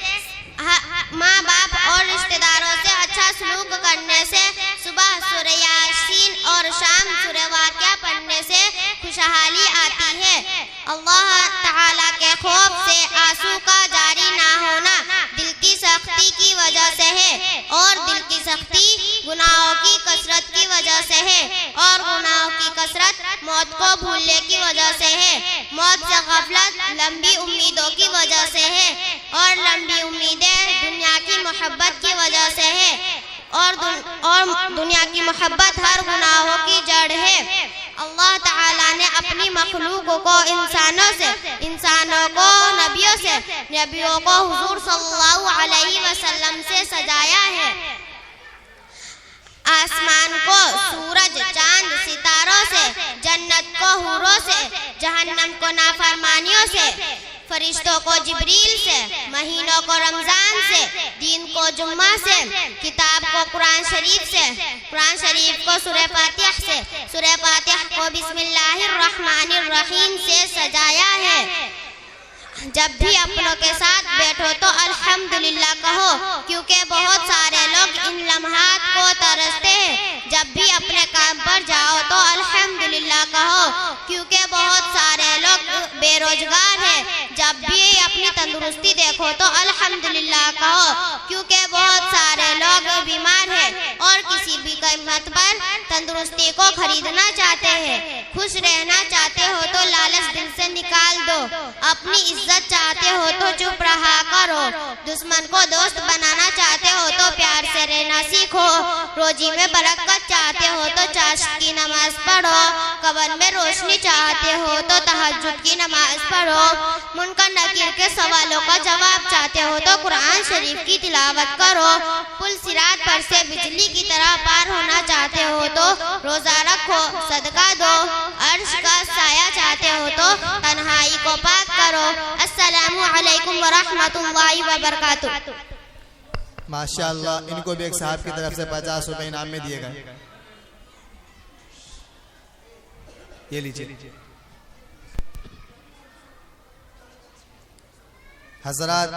माँ बाप और रिश्तेदारों से अच्छा सलूक करने से, सुबह सूरह यासीन और शाम सूरह वाक़िया पढ़ने से खुशहाली आती है। अल्लाह ताला के खौफ से आंसू का जारी ना होना दिल की सख्ती की वजह से है, और दिल की सख्ती गुनाहों की कसरत की वजह से है, और गुनाहों की कसरत मौत को भूलने की वजह से है, मौत से गफलत लंबी उम्मीदों की वजह से है, और लंबी उम्मीदें दुनिया की मोहब्बत की वजह से है, और दुनिया की मोहब्बत हर गुनाहों की जड़ है। अल्लाह ताला ने अपनी मखलूक को इंसानों को नबियों से, नबियों को हुजूर सल्लल्लाहु अलैहि वसल्लम से सजाया है। आसमान को सूरज चांद सितारों से, जन्नत को हूरों से, जहन्नम को नाफरमानियों से, फरिश्तों को जिब्रील से, महीनों को रमजान से, दीन को जुम्मा से, किताब को कुरान शरीफ से, कुरान शरीफ को सूरह फातिहा से, सूरह फातिहा को बिस्मिल्लाहिर्रहमानिर्रहीम से सजाया है। जब भी अपनों के साथ बैठो तो अल्हम्दुलिल्लाह कहो, क्योंकि बहुत सारे लोग इन लम्हात को तरसते हैं। जब भी अपने काम पर जाओ तो अल्हम्दुलिल्लाह कहो, क्योंकि बहुत सारे लोग बेरोजगार हैं। जब भी अपनी तंदुरुस्ती देखो तो अल्हम्दुलिल्लाह कहो, क्योंकि बहुत सारे लोग बीमार हैं और किसी भी कीमत पर तंदुरुस्ती को खरीदना चाहते हैं। खुश रहना चाहते हो तो लालच दिल से निकाल दो, अपनी इज्जत चाहते हो तो चुप रहा करो, दुश्मन को दोस्त बनाना चाहते हो तो प्यार से रहना सीखो, रोजी में बरकत चाहते हो तो चाश की नमाज पढ़ो, कब्र में रोशनी चाहते हो तो तहज्जुद की नमाज पढ़ो, मुनकर नकीर के सवालों का जवाब चाहते हो तो कुरान शरीफ की तिलावत करो, पुल सिरात पर से बिजली की तरह पार होना चाहते हो तो रोजा रखो, सदका दो, अर्श का साया चाहते हो तो तन्हाई को पाक करो। अस्सलामु अलैकुम व रहमतुल्लाहि व बरकातुहू। माशाअल्लाह, इनको भी एक साहब की तरफ से 50 रुपए इनाम में दिए गए। ये लीजिए। हजरात,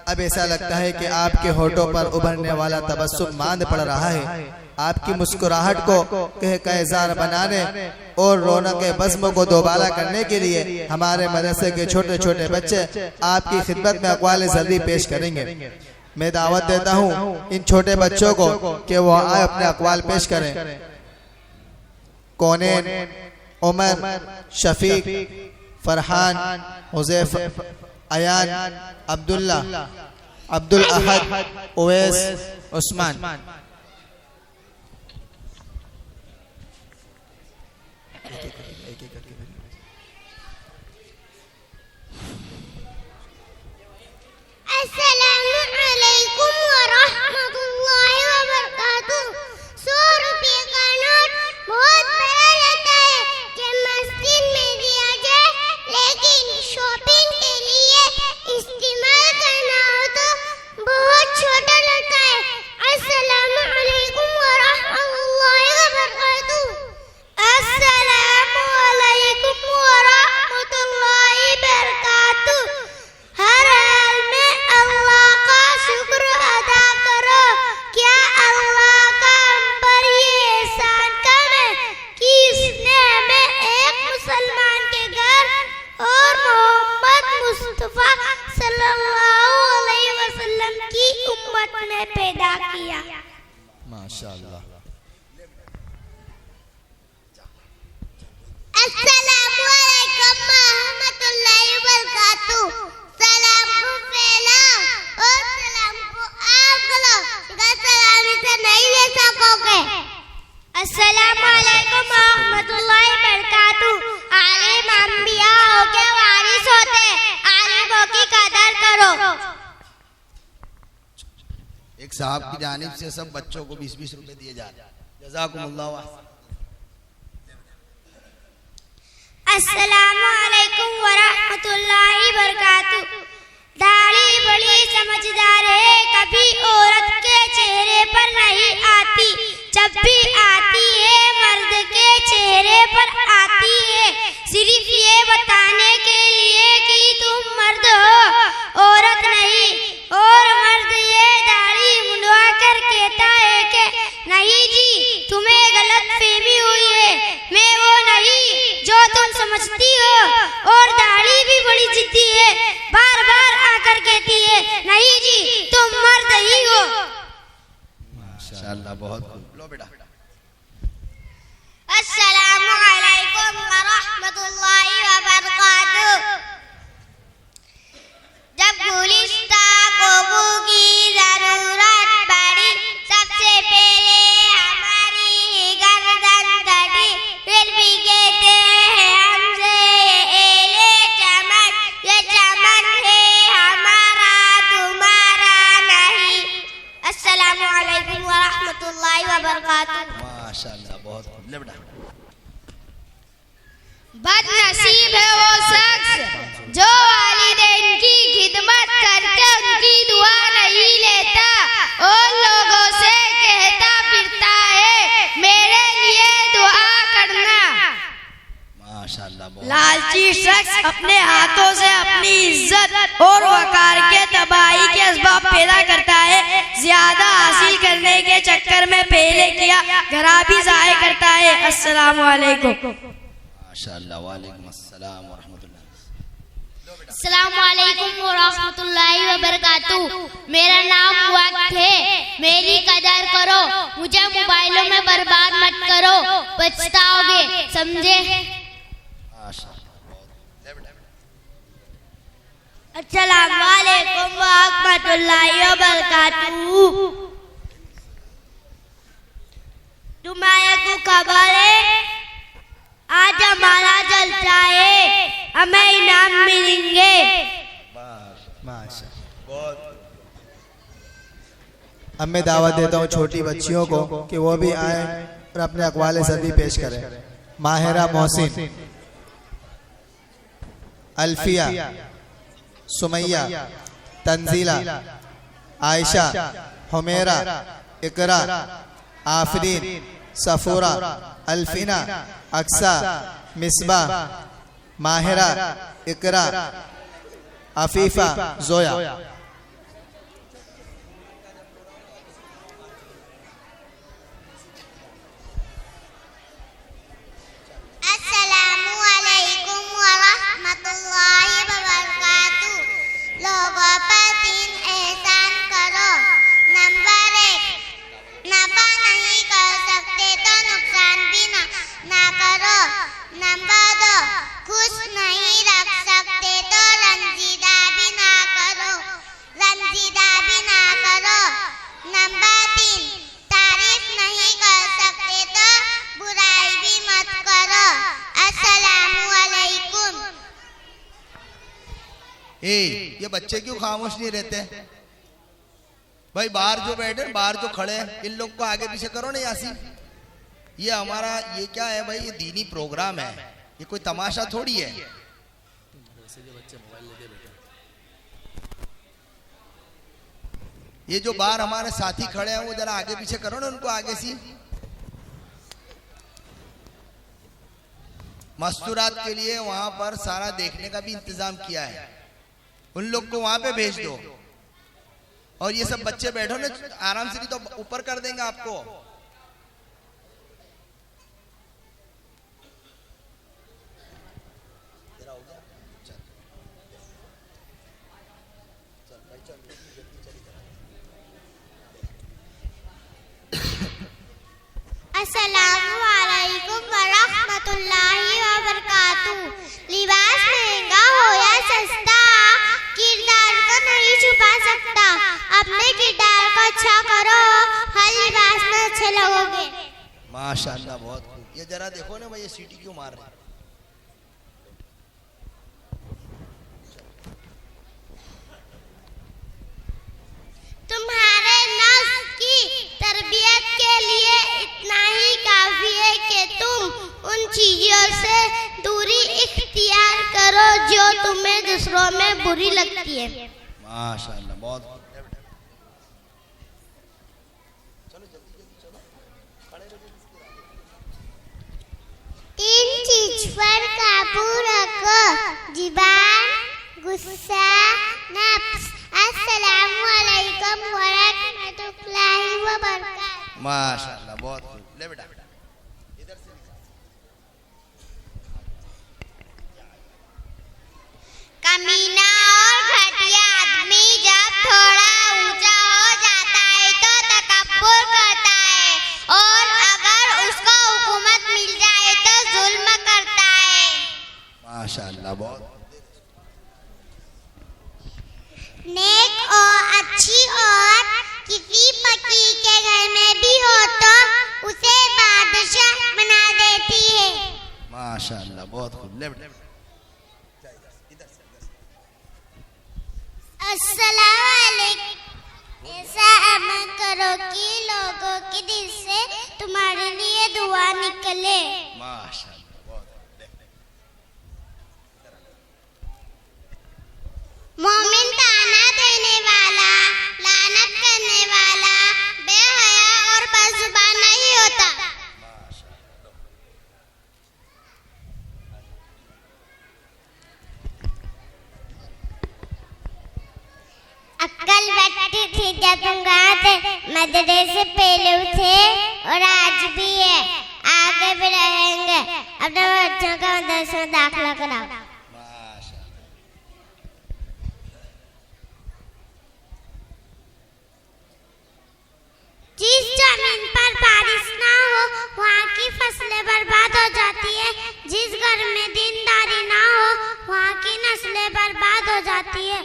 अब ऐसा लगता है कि आपके होठों पर उभरने वाला तबस्सुम मांद पड़ रहा है। आपकी मुस्कुराहट को कहजार बनाने और रौनक बज़्म को दोबारा करने के लिए हमारे मदरसे के छोटे छोटे बच्चे आपकी खिदमत में अक़वाल ज़र्री पेश करेंगे। मैं दावत देता हूँ इन छोटे बच्चों को कि वो आए अपने अक़वाल पेश करें। कौनैन, उमर, शफीक, फरहान, हुज़ैफ, अयान, अब्दुल्ला, अब्दुल अहद, उवैस, उस्मान। अस्सलामु अलैकुम व रहमतुल्लाहि व बरकातुहू। 100 रुपये का नोट बहुत बड़ा लगता है कि मस्जिद में दिया जाए, लेकिन शॉपिंग के लिए इस्तेमाल करना हो तो बहुत छोटा लगता है। अस्सलामु अलैकुम व रहमतुल्लाहि व बरकातुहू। अस्सलामु अलैकुम व रहमतुल्लाहि व बरकातुहू। हर हाल में अल्लाह का शुक्र अदा करो। क्या अल्लाह का हम पर ये एहसान कम है कि इसने हमें एक मुसलमान के घर और मोहम्मद मुस्तफा सल्लल्लाहु अलैहि वसल्लम की उम्मत में पैदा किया। माशाअल्लाह। अस्सलामु अलैकुम व रहमतुल्लाहि व बरकातुहू। सलाम को फैलाओ और सलाम को आप लो, सलामी से नहीं ले सकोगे। अस्सलामु अलैकुम व रहमतुल्लाहि व बरकातुहू। आलिम अंबियाओं के वारिस होते, आलिमों की कदर करो। एक साहब की जानिब से सब बच्चों को 20-20 रुपए दिए जा रहे हैं। जज़ाकुमुल्लाह। अस्सलामु अलैकुम व रहमतुल्लाहि व बरकातुहू। दाढ़ी बड़ी समझदार है, कभी औरत के चेहरे पर नहीं आती, जब भी आती है मर्द के चेहरे पर आती है, सिर्फ ये बताने के लिए कि तुम मर्द हो, औरत नहीं। और मर्द ये दाढ़ी मुंडवा कर कहता है कि नहीं जी तुम्हें गलत फहमी हुई है, मैं वो नहीं जो तुम समझती हो। और दाढ़ी भी बड़ी जिद्दी है, बार बार आकर कहती है नहीं जी तुम मर्द ही हो। माशाअल्लाह, बहुत खूब। लो बेटा। अस्सलामु अलैकुम व रहमतुल्लाहि व बरकातुहू। जब गुलिस्तां कोबू की जरूरत पड़ी, सबसे पहले हमारी गर्दन कटी, फिर भी कहते हैं हमसे ये चमन, ये चमन है हमारा तुम्हारा नहीं। अस्सलामु अलैकुम व रहमतुल्लाहि व बरकातुहू। माशाअल्लाह, बहुत खूब। ले बेटा। बदनसीब है वो शख्स जो वालिदैन की खिदमत करके उनकी दुआ नहीं लेता और लोगों से कहता फिरता है मेरे लिए दुआ करना। माशाअल्लाह, बहुत। लालची शख्स अपने हाथों से अपनी इज्जत और वकार के तबाही के असबाब पैदा करता है, ज्यादा हासिल करने के चक्कर में पहले किया खराबी ज़ाहिर करता है। अस्सलामु अलैकुम। माशाअल्लाह, वालेकुम अस्सलाम व रहमतुल्लाह। अस्सलामु अलैकुम व रहमतुल्लाहि व बरकातुहू। मेरा नाम वक्त है, मेरी कदर करो, मुझे मोबाइलों में बर्बाद मत करो, पछताओगे, समझे। माशाअल्लाह, बहुत। ले बेटा। अस्सलामु अलैकुम व रहमतुल्लाहि व बरकातुहू। तुम्हारे को खबर है आज हमारा जलसा है, हमें इनाम मिलेंगे। अब मैं दावत देता हूँ छोटी बच्चियों को कि वो भी आए और अपने अक़वाल सदी पेश करें। माहिरा मोहसिन, अल्फिया, सुमैया, तंजीला, आयशा, हुमेरा, इकरा, आफरीन, सफूरा, अल्फिना, अक्सा, मिसबा, माहिरा, इकरा, अफीफा, जोया। अस्सलामु अलैकुम व रहमतुल्लाहि व बरकातुहू। लोगों पर 3 एहसान करो। नंबर 1, नफा नहीं कर सकते तो नुकसान भी ना करो। नंबर 2, खुश नहीं रख सकते तो रंजीदा भी ना करो। नंबर 3, तारीफ नहीं कर सकते तो बुराई भी मत करो। अस्सलामु अलैकुम। ये बच्चे क्यों खामोश नहीं रहते भाई? बाहर जो बैठे, बाहर जो खड़े हैं, इन लोग को आगे पीछे करो ना। यासीन, ये हमारा ये क्या है भाई? ये दीनी प्रोग्राम है, ये कोई तमाशा थोड़ी है। ये जो बाहर हमारे साथी खड़े हैं वो जरा आगे पीछे करो ना, उनको आगे सी। मस्तूरात के लिए वहां पर सारा देखने का भी इंतजाम किया है, उन लोग को वहां पे भेज दो। और ये सब बच्चे बैठो ना आराम से, नहीं तो ऊपर कर देंगे आपको। अस्सलामु अलैकुम व रहमतुल्लाहि व बरकातुहू। लिबास महंगा हो या सस्ता, किरदार को नहीं छुपा सकता। अपने किरदार को अच्छा करो, हर लिबास में अच्छे लगोगे। माशाअल्लाह, बहुत खूब। ये जरा देखो ना भाई, ये सीटी क्यों मार रहे हैं? तुम्हारे नफ्स की तरबियत के लिए इतना ही काफी है कि तुम उन चीजों से दूरी इख्तियार करो जो तुम्हें दूसरों में बुरी लगती है। माशाल्लाह बहुत। तीन चीज पर काबू रखो, जुबान, गुस्सा, नफ्स। अस्सलामु अलैकुम व रहमतुल्लाहि व बरकातहू। माशाल्लाह बहुत खूब। ले बेटा इधर से कमीना और घटिया आदमी जब थोड़ा ऊंचा हो जाता है तो तकब्बुर करता है, और अगर उसको हुकूमत मिल जाए तो जुल्म करता है। माशाल्लाह बहुत। नेक और अच्छी औरत किसी फकीर के घर में भी हो तो उसे बादशाह बना देती है। माशाल्लाह बहुत खूब। ले बेटा अस्सलाम वालेकुम। ऐसा अमल करो कि लोगों के दिल से तुम्हारे लिए दुआ निकले। माशाल्लाह बहुत। मोमिन ताना देने वाला, लानत करने वाला, बेहया और बदजुबान नहीं होता। अक्कल बैठती थी जब तुम गाँव थे, मदरसे पहले थे और आज भी है, आगे भी रहेंगे। अपने बच्चों का मदरसे में दाखिला कराओ। जिस जमीन पर बारिश ना हो वहाँ की फसलें बर्बाद हो जाती है, जिस घर में दीनदारी ना हो वहाँ की नस्लें बर्बाद हो जाती है।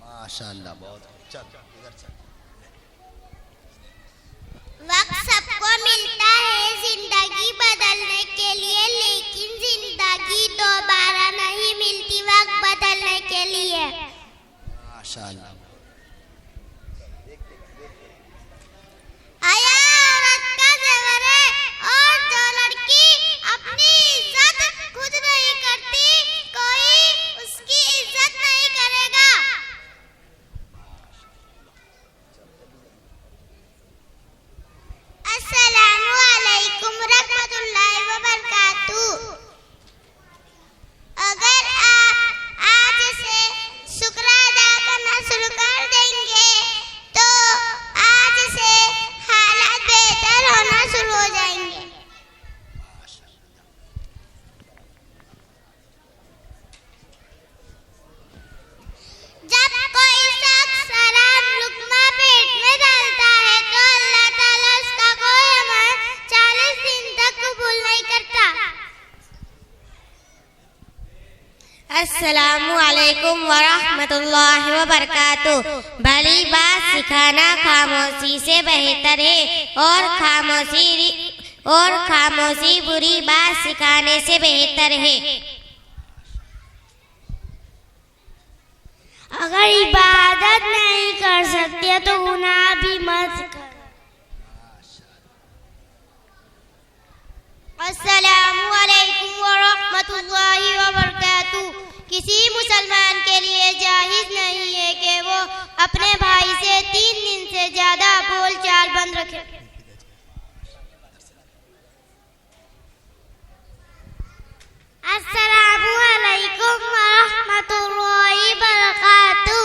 माशाल्लाह बहुत। चल इधर चल। वक्त सबको मिलता है जिंदगी बदलने के लिए, लेकिन जिंदगी दोबारा नहीं मिलती वक्त बदलने के लिए। माशाल्लाह। आया औरत का ज़ेवर है, और जो लड़की अपनी इज्जत खुद नहीं करती कोई उसकी इज्जत नहीं करेगा। अस्सलामु अलैकुम रहमतुल्लाहि व बरकातहू। अगर आज से शुक्र अदा करना शुरू कर देंगे तो आज से हालात बेहतर होना शुरू हो जाएंगे। जब कोई शख्स हराम लुक़मा पेट में डालता है तो अल्लाह ताला उसका कोई अमल 40 दिन तक कबूल नहीं करता। अस्सलामु अलैकुम व रहमतुल्लाहि व बरकातहू। भली बात सिखाना खामोशी से बेहतर है, और खामोशी बुरी बात सिखाने से बेहतर है। अगर इबादत नहीं कर सकते तो गुनाह भी मत कर। अस्सलामु अलैकुम व रहमतुल्लाहि व बरकातहू। किसी मुसलमान के लिए जायज़ नहीं है कि वो अपने भाई से 3 दिन से ज्यादा बोलचाल बंद रखे। अस्सलामु अलैकुम व रहमतुल्लाहि व बरकातहू।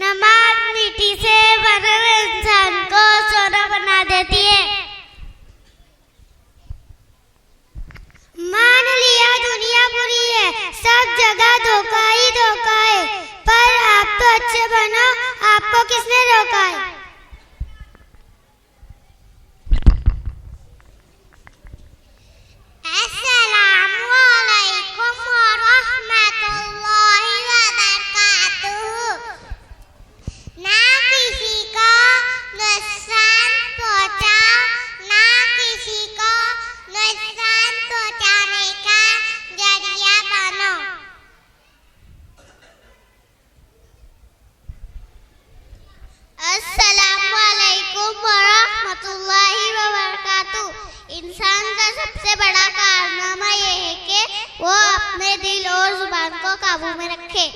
नमाज मिट्टी से बने इंसान को सोना बना देती है। मान लिया दुनिया बुरी है, सब जगह धोखा ही धोखा है, पर आप तो अच्छे बनो, आपको किसने रोका है? अस्सलामु अलैकुम व रहमतुल्लाहि व बरकातहू। ना किसी को नुकसान पहुंचाओ, ना किसी को नुकसान पहुंचाने का जरिया बनो। अस्सलामु अलैकुम व रहमतुल्लाहि व बरकातहू। इंसान का सबसे बड़ा कारनामा यह है कि वो अपने दिल और जुबान को काबू में रखे। अस्सलामु अलैकुम व रहमतुल्लाहि व बरकातहू। इंसान का सबसे बड़ा कारनामा यह है कि वो अपने दिल और जुबान को काबू में रखे।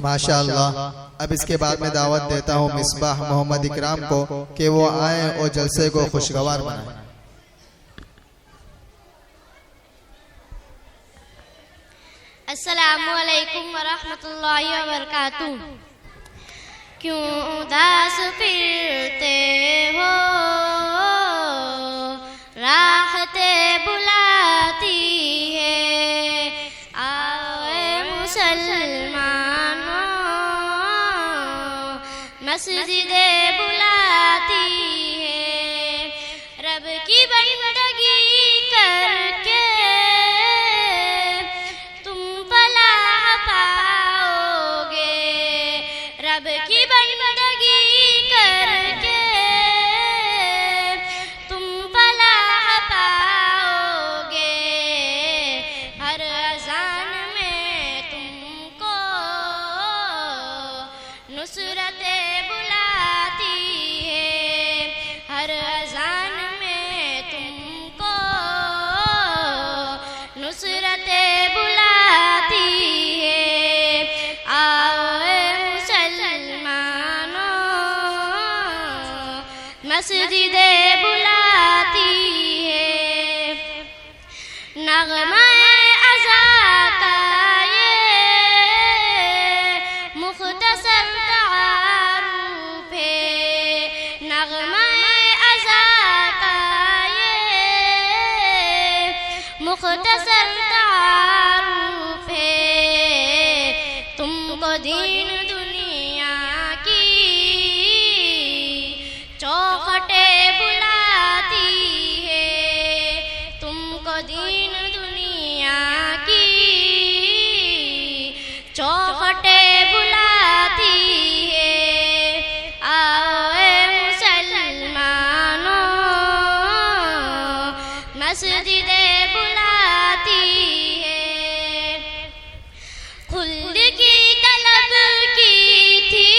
माशाअल्लाह। अब इसके बाद में दावत देता हूँ मिसबाह मोहम्मद इकराम को कि वो आए और जलसे को खुशगवार बनाएं। अस्सलामु अलैकुम वरहमतुल्लाहि वबरकातुह। क्यों उदास फिरते हो, राहते बुलाती है, आओ मुसलमानों, मस्जिदे बुलाती है। रब की बंदगी करके रब की बंदगी करके तुम फलाह पाओगे। हर अज़ान में तुमको नुसरते बुलाती है, हर अज़ान में तुमको नुसरते बुलाती है। आओ मस्जिदे बुलाती है। नग़्मा-ए अज़ा का ये मुख़्तसर तारुफ़ है, नग़्मा-ए अज़ा का ये मुख़्तसर तारुफ़ है। तुमको दीन दुनिया की चौखटे बुलाती है, तुमको दीन दुनिया की चौखटे बुलाती है। आओ मुसलमानों, मस्जिदे बुलाती है। खुल्द की तलब की थी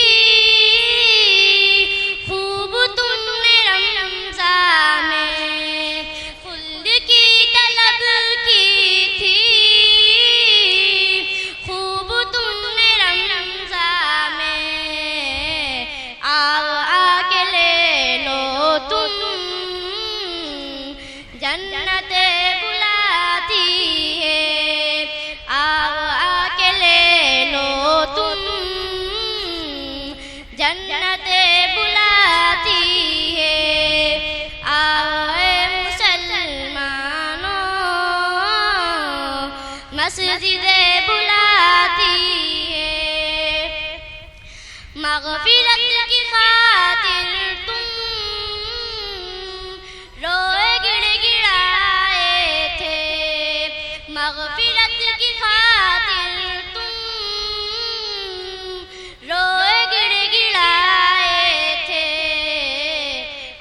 जन्नते बुलाती है। आओ आके ले लो तुम, जन्नते बुलाती है। आओ मुसलमानों, मस्जिदे बुलाती है। मग़फ़िरत की खातिर तुम रोए गिड़गिड़ाए थे, मग़फ़िरत की खातिर तुम रोए गिड़गिड़ाए थे।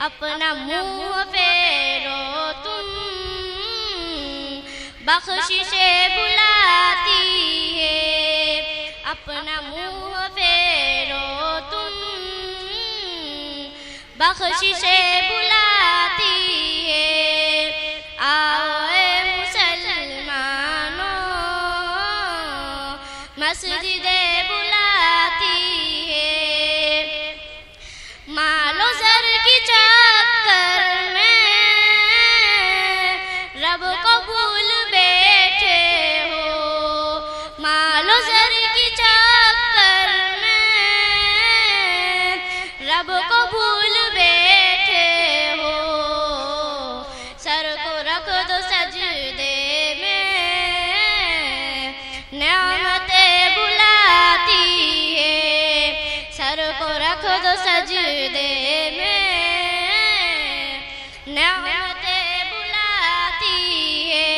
अपना मुँह फेरो तुम, बख़्शिशे बुलाती है। अपना मुँह फेरो तुम, बख़्शिशे बुलाती है। आओ मुसलमानों, मस्जिदे बुलाती है। मालो ज़र की चक्कर में रब को भूल बैठे हो, मालो ज़र की चक्कर में रब को भूल बैठे हो। सर को रख दो सजदे में, नेमते बुलाती है। सर को रख दो सजदे में, नेमते बुलाती है।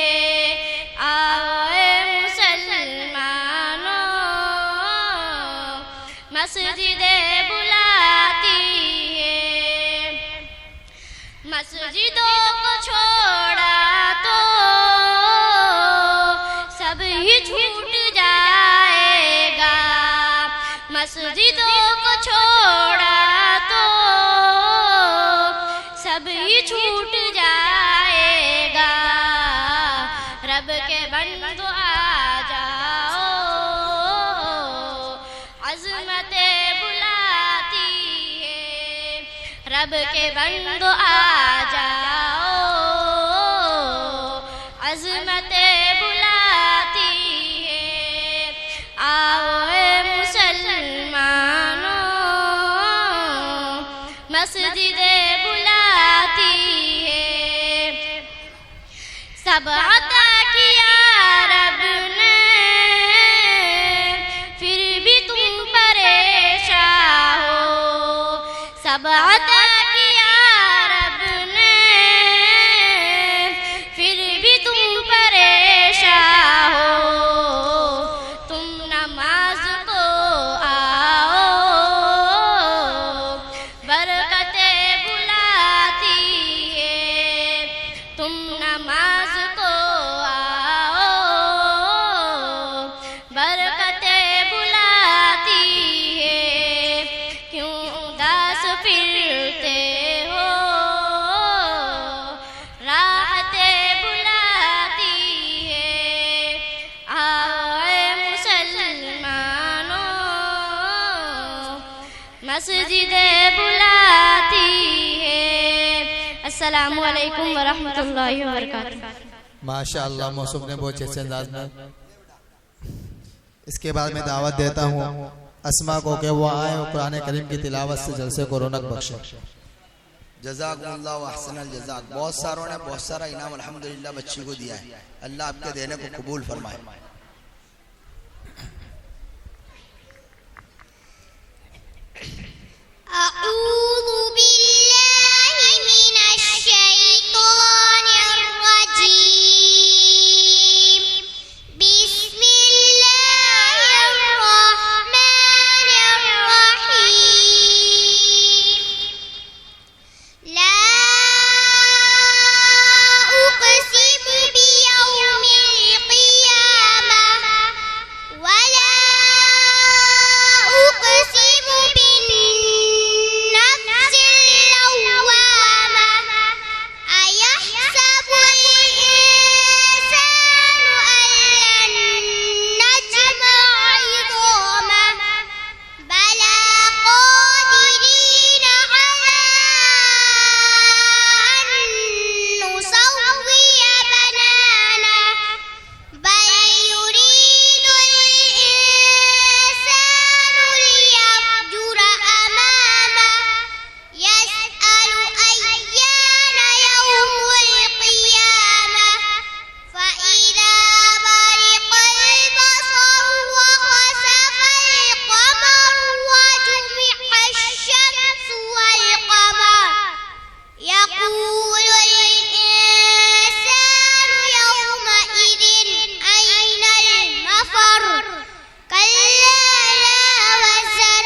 आओ मुसलमानों, मस्जिदे बुलाती है। मस्जिदों को छोड़ा तो सब ही छूट जाएगा, मस्जिदों को छोड़ा तो सब ही छूट जाएगा। रब के बंदो आ जाओ, रब के बंदो आ जाओ, अज़मते बुलाती है। आओ ए मुसलमानों, मस्जिदे बुलाती है। सब अता किया रब ने, फिर भी तुम परेशान हो। सब अता किया रब ने, फिर भी तुम परेशान हो। तुम नमाज को आओ, बरकतें बुलाती है। तुम नमाज को आओ, बरकतें बुलाती है। क्यों उदास फिरते हो, राहतें बुलाती है। आओ ए मुसलमानों, मस्जिदे बुलाती है। अस्सलामु अलैकुम व रहमतुल्लाहि व बरकातुहू। माशाअल्लाह मौसूफ ने बहुत अच्छे अंदाज में। इसके बाद मैं दावत देता हूँ अस्मा को कि वो आए और कुरान करीम की तिलावत से जलसे को रौनक बख्शे। जज़ाकुमुल्लाह व अहसनल जज़ाक। बहुत सारों ने बहुत सारा इनाम अल्हम्दुलिल्लाह बच्ची को दिया है। अल्लाह आपके देने को कबूल फरमाए। अऊज़ु बिल्लाहि मिनश शैतानिर रजीम। बिस्मिल्लाहिर रहमानिर रहीम। ला उक़सिमु बियौमिल क़ियामह वला उक़सिमु बिन्नफ्सिल लव्वामह। अयहसबुल इंसानु अल्लन नजमअ इज़ामह। बला क़ादिरीन अला अन नुसव्विय बनानह। बल युरीदुल इंसानु लियफ्जुर अमामह। यसअलु अय्याना यौमुल क़ियामह। फ़इज़ा बरिक़ल बसरु व ख़सफ़ल क़मरु व जुमिअश शम्सु वल क़मर। यक़ूलुल इंसानु यौमइज़िन अय्नल मफ़र। कल्ला ला वज़र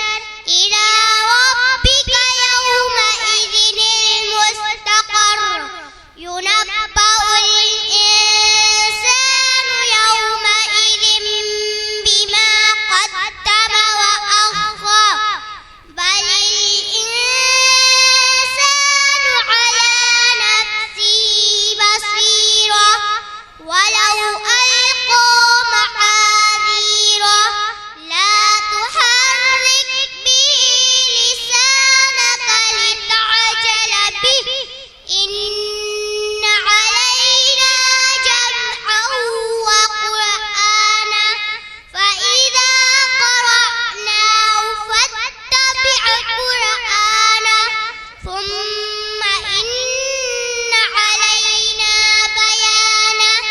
इला रब्बिक यौमइज़िनिल मुस्तक़र। युनब्बअुल इंसानु यौमइज़िन बिमा क़द्दम व अख़्ख़र। बलिल इंसानु अला नफ्सिही बसीरा वलौ अल्क़ा मआज़ीरा। ला तुहर्रिक बिही लिसानक लितअजल बिही। इन्न अलैना जमअहु व क़ुरआनह। फ़इज़ा क़रअनाहु फ़त्तबिअ क़ुरआनह। थुम्मा इन्न अलैना बयानह।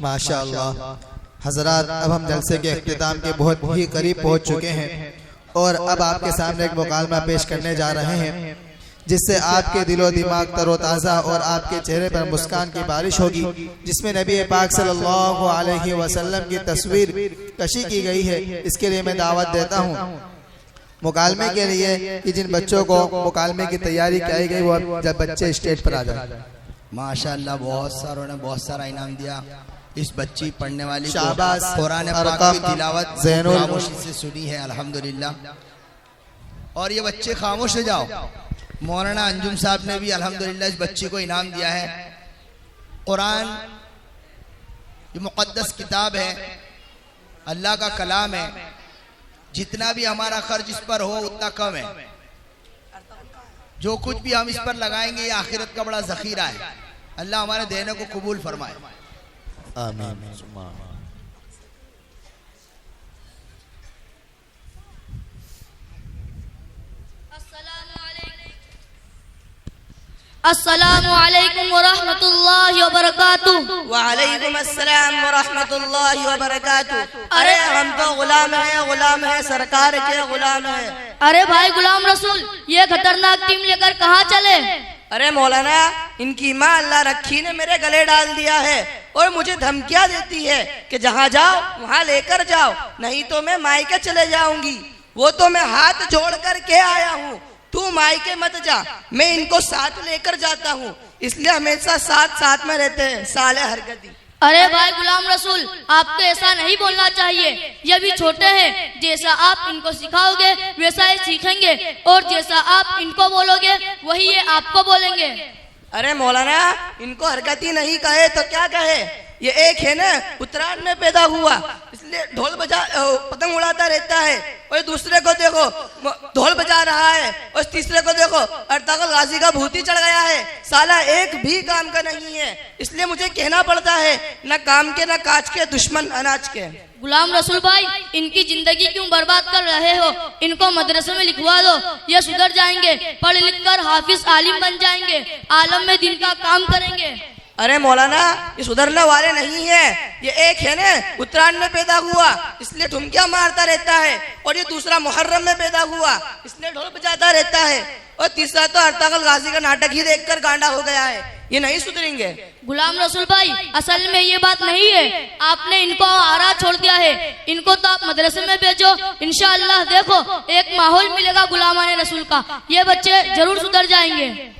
माशाअल्लाह हजरात, अब हम जलसे के इख्तिताम के बहुत ही करीब पहुंच चुके हैं और अब आपके सामने एक मुकालमा पेश करने जा रहे हैं जिससे आपके दिलो दिमाग तरोताज़ा और आपके चेहरे पर मुस्कान की बारिश होगी, जिसमें नबी पाक सल्लल्लाहु अलैहि वसल्लम की तस्वीर कशी की गई है। इसके लिए मैं दावत देता हूँ मुकालमे के लिए कि जिन बच्चों को मुकालमे की तैयारी की गई वो जब बच्चे स्टेज पर आ जाए। माशाअल्लाह, बहुत सारों ने बहुत सारा इनाम दिया। इस बच्ची पढ़ने वाली शाबाश, कुरान पाक की तिलावत खामोशी से सुनी है अल्हम्दुलिल्लाह। और ये बच्चे खामोश हो जाओ। मौलाना अंजुम साहब ने भी अल्हम्दुलिल्लाह इस बच्ची को इनाम दिया है। कुरान ये मुक़द्दस किताब है, अल्लाह का कलाम है। जितना भी हमारा खर्च इस पर हो उतना कम है। जो कुछ भी हम इस पर लगाएंगे ये आखिरत का बड़ा ज़ख़ीरा है। अल्लाह हमारे देने को कबूल फरमाए, आमीन। अस्सलामु अलैकुम व रहमतुल्लाहि व बरकातुहू। वालेकुम अस्सलाम व रहमतुल्लाहि व बरकातुहू। अरे हम तो गुलाम हैं, सरकार के गुलाम हैं। अरे भाई गुलाम रसूल, ये खतरनाक टीम लेकर कहाँ चले? अरे मौलाना, इनकी माँ अल्लाह रखी ने मेरे गले डाल दिया है और मुझे धमकियाँ देती है कि जहाँ जाओ वहाँ लेकर जाओ, नहीं तो मैं मायके चले जाऊंगी। वो तो मैं हाथ जोड़ कर के आया हूँ, तू मायके मत जा, मैं इनको साथ लेकर जाता हूँ। इसलिए हमेशा साथ में रहते हैं साले हरकती। अरे भाई गुलाम रसूल, आपको ऐसा नहीं बोलना चाहिए। ये भी छोटे हैं, जैसा आप इनको सिखाओगे वैसा ही सीखेंगे और जैसा आप इनको बोलोगे वही ये आपको बोलेंगे। अरे मौलाना, इनको हरकती नहीं कहे तो क्या कहे? ये एक है ना उत्तरायण में पैदा हुआ, इसलिए ढोल बजा पतंग उड़ाता रहता है। और दूसरे को देखो ढोल बजा रहा है और तीसरे को देखो अर्तगल गाजी का भूती चढ़ गया है। साला एक भी काम का नहीं है, इसलिए मुझे कहना पड़ता है न काम के न काज के, दुश्मन अनाज के। गुलाम रसूल भाई, इनकी जिंदगी क्यों बर्बाद कर रहे हो? इनको मदरसे में लिखवा दो, ये सुधर जाएंगे, पढ़ लिख कर हाफिज आलिम बन जाएंगे, आलम में दिन का काम करेंगे। अरे मौलाना, ये सुधरने वाले नहीं है। ये एक है ना उत्तरायण में पैदा हुआ, इसलिए ठुमकियां मारता रहता है, और ये दूसरा मुहर्रम में पैदा हुआ, इसलिए ढोल बजाता रहता है, और तीसरा तो अर्तगल गाजी का नाटक ही देखकर गांडा हो गया है। ये नहीं सुधरेंगे। गुलाम रसूल भाई, असल में ये बात नहीं है, आपने इनको आरा छोड़ दिया है। इनको तो आप मदरसे में भेजो, इंशाअल्लाह देखो एक माहौल मिलेगा गुलामाने रसूल का, ये बच्चे जरूर सुधर जाएंगे।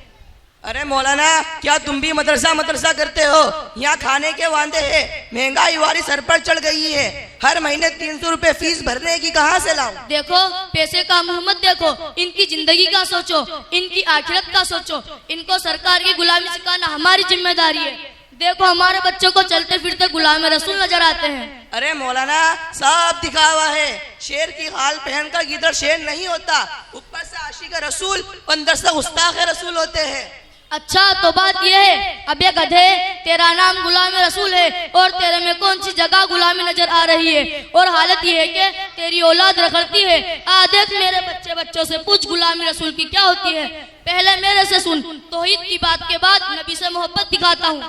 अरे मौलाना, क्या तुम भी मदरसा करते हो? यहाँ खाने के वांदे हैं, महंगाई वाली सर पर चढ़ गई है। हर महीने 300 रुपए फीस भरने की कहाँ से लाऊं? देखो पैसे का मोहम्मद देखो, इनकी जिंदगी का सोचो, इनकी आखिरत का सोचो। इनको सरकार की गुलामी सिखाना हमारी जिम्मेदारी है। देखो हमारे बच्चों को चलते फिरते गुलाम रसूल नजर आते हैं। अरे मौलाना, सब दिखावा है। शेर की खाल पहनकर गिदड़ शेर नहीं होता, ऊपर से आशिक रसूल, अंदर से गुस्ताख रसूल होते हैं। अच्छा तो बात यह है, अब ये गधे, तेरा नाम गुलाम रसूल है और तेरे में कौन सी जगह गुलामी नजर आ रही है? और हालत यह है कि तेरी औलाद रखड़ती है। देख मेरे बच्चों से पूछ गुलामी रसूल की क्या होती है। पहले मेरे से सुन, तौहीद की बात के बाद नबी से मोहब्बत दिखाता हूँ।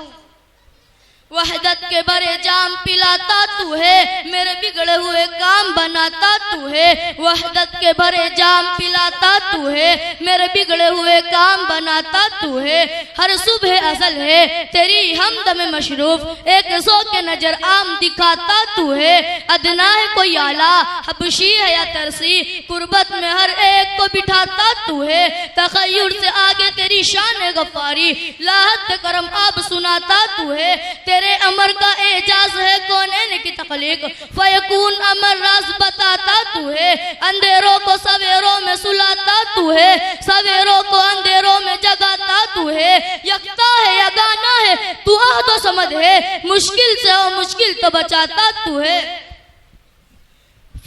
वहदत के बड़े जाम पिलाता तू है, मेरे बिगड़े हुए काम बनाता तू है। वहदत के बड़े जाम पिलाता तू है, मेरे बिगड़े हुए काम बनाता तू है। हर सुबह असल है तेरी हमद में मशरूफ, एक सौ के नजर आम दिखाता तू है। अदना है कोई आला, हबशी है या तरसी, कुर्बत में हर एक को बिठाता तू है। तखय्युर से आगे तेरी शान है गफ्फारी, लाहत करम आप सुनाता तू है। तेरे अमर का एजाज है कौनैन की तख्लीक, फयकून अमर राज बताता तू है। अंधेरों को सवेरों में सुलाता तू है, सवेरों को अंधेरों में जगाता तू है। यकता है या गाना है, तू तो समझ है, मुश्किल से हो मुश्किल तो बचाता तू है।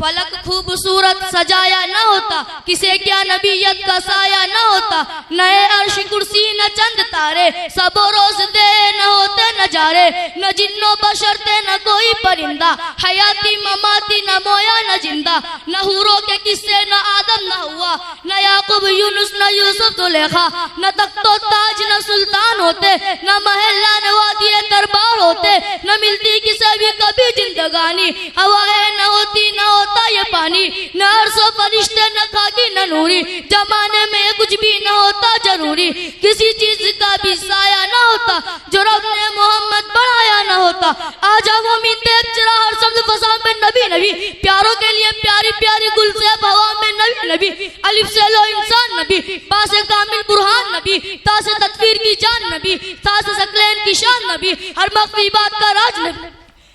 फलक खूबसूरत सजाया न होता, किसे क्या नबीयत का साया न होता। नए अर्श कुर्सी न चंद तारे, सब रोज दे न होते नजारे। न जिन्नो बशरते न कोई परिंदा, हयाती ममाती न मोया न जिंदा। न हूरों के किस्से न आदम न हुआ, न याकूब यूनुस न यूसुफ जुलेखा। न तख्तो ताज न सुल्तान होते, न महल्ला न वादिये दरबार होते। न मिलती किसे भी कभी जिंदगानी, हवाएं न होती न होता ये पानी। न अर्शो फरिश्ते न खाकी न नूरी, जमाने में कुछ भी न होता जरूरी। किसी चीज का भी साया न होता, जो रब ने मोहम्मद बढ़ाया न होता। आज हम देख जरा हर शब्द फसा में नबी नबी, प्यारों के लिए प्यारी प्यारी गुल से हवा में नबी नबी। अलिफ से लो इंसान नबी, बा से कामिल बुरहान नबी, ता से तकफीर की जान नबी, सा से सकलैन की शान नबी, हर मख्फी बात का राज नबी।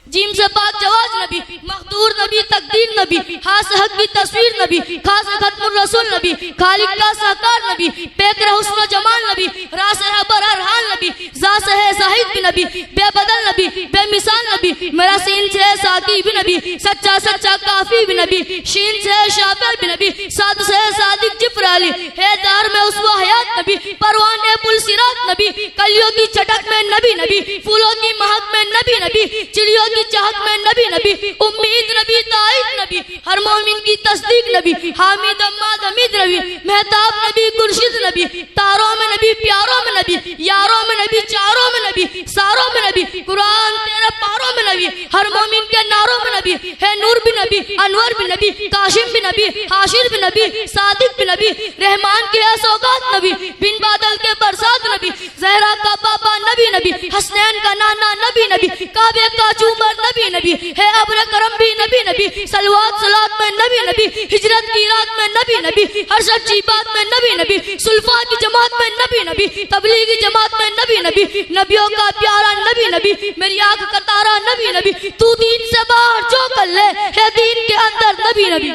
जीम से पाक जवाज नबी, मखदूर नबी, तकदीर नबी, हा से हक की तस्वीर नबी, खा से खत्मुर रसूल नबी, खालिक का साकार नबी, पेकर हुस्न जमाल नबी, रा से है बरहर हाल नबी, जा से है जाहिद भी नबी, बेबदल नबी, बेमिसाल नबी। मेरा सीन से है साकी भी नबी, सच्चा सच्चा काफी भी नबी, शीन से है शाफिर भी नबी, साद से है सादिक जिब्राइल, है दार में उसवा हयात नबी, परवाने पुल सिरात नबी, कलियों की चटक में नबी नबी, फूलों की महक में नबी नबी, चिड़ियों की चाहत में नबी नबी, उम्मीद नबी, ताईद नबी, हर मोमिन की तस्दीक नबी, हामिद अम्माद हमीद नबी, मेहताब नबी, खुर्शीद नबी, तारों में नबी, प्यारों में नबी, यारों में नबी, चारों में नबी, सारों में नबी, कुरान तेरे पारों में नबी, हर मोमिन के नारों में नबी, है नूर भी नबी, अनवर भी नबी, काशिम भी नबी, हाशिर भी नबी, सादिक भी नबी, रहमान के है सौगात नबी, बिन बादल के बरसात नबी, जहरा का पापा नबी नबी, हसनैन का नाना नबी नबी, काबे का चूमर नबी नबी, है अब्र करम भी नबी नबी, सलवात सलात में नबी नबी, हिजरत की रात में नबी नबी, हर सच्ची बात में नबी नबी, सुल्फा की जमात में नबी नबी, तबलीगी जमात में नबी नबी, नबियों का प्यारा नबी नबी, मेरी आंख का तारा नबी नबी, तू दीन से बाहर जो कर ले है दीन के अंदर नबी नबी।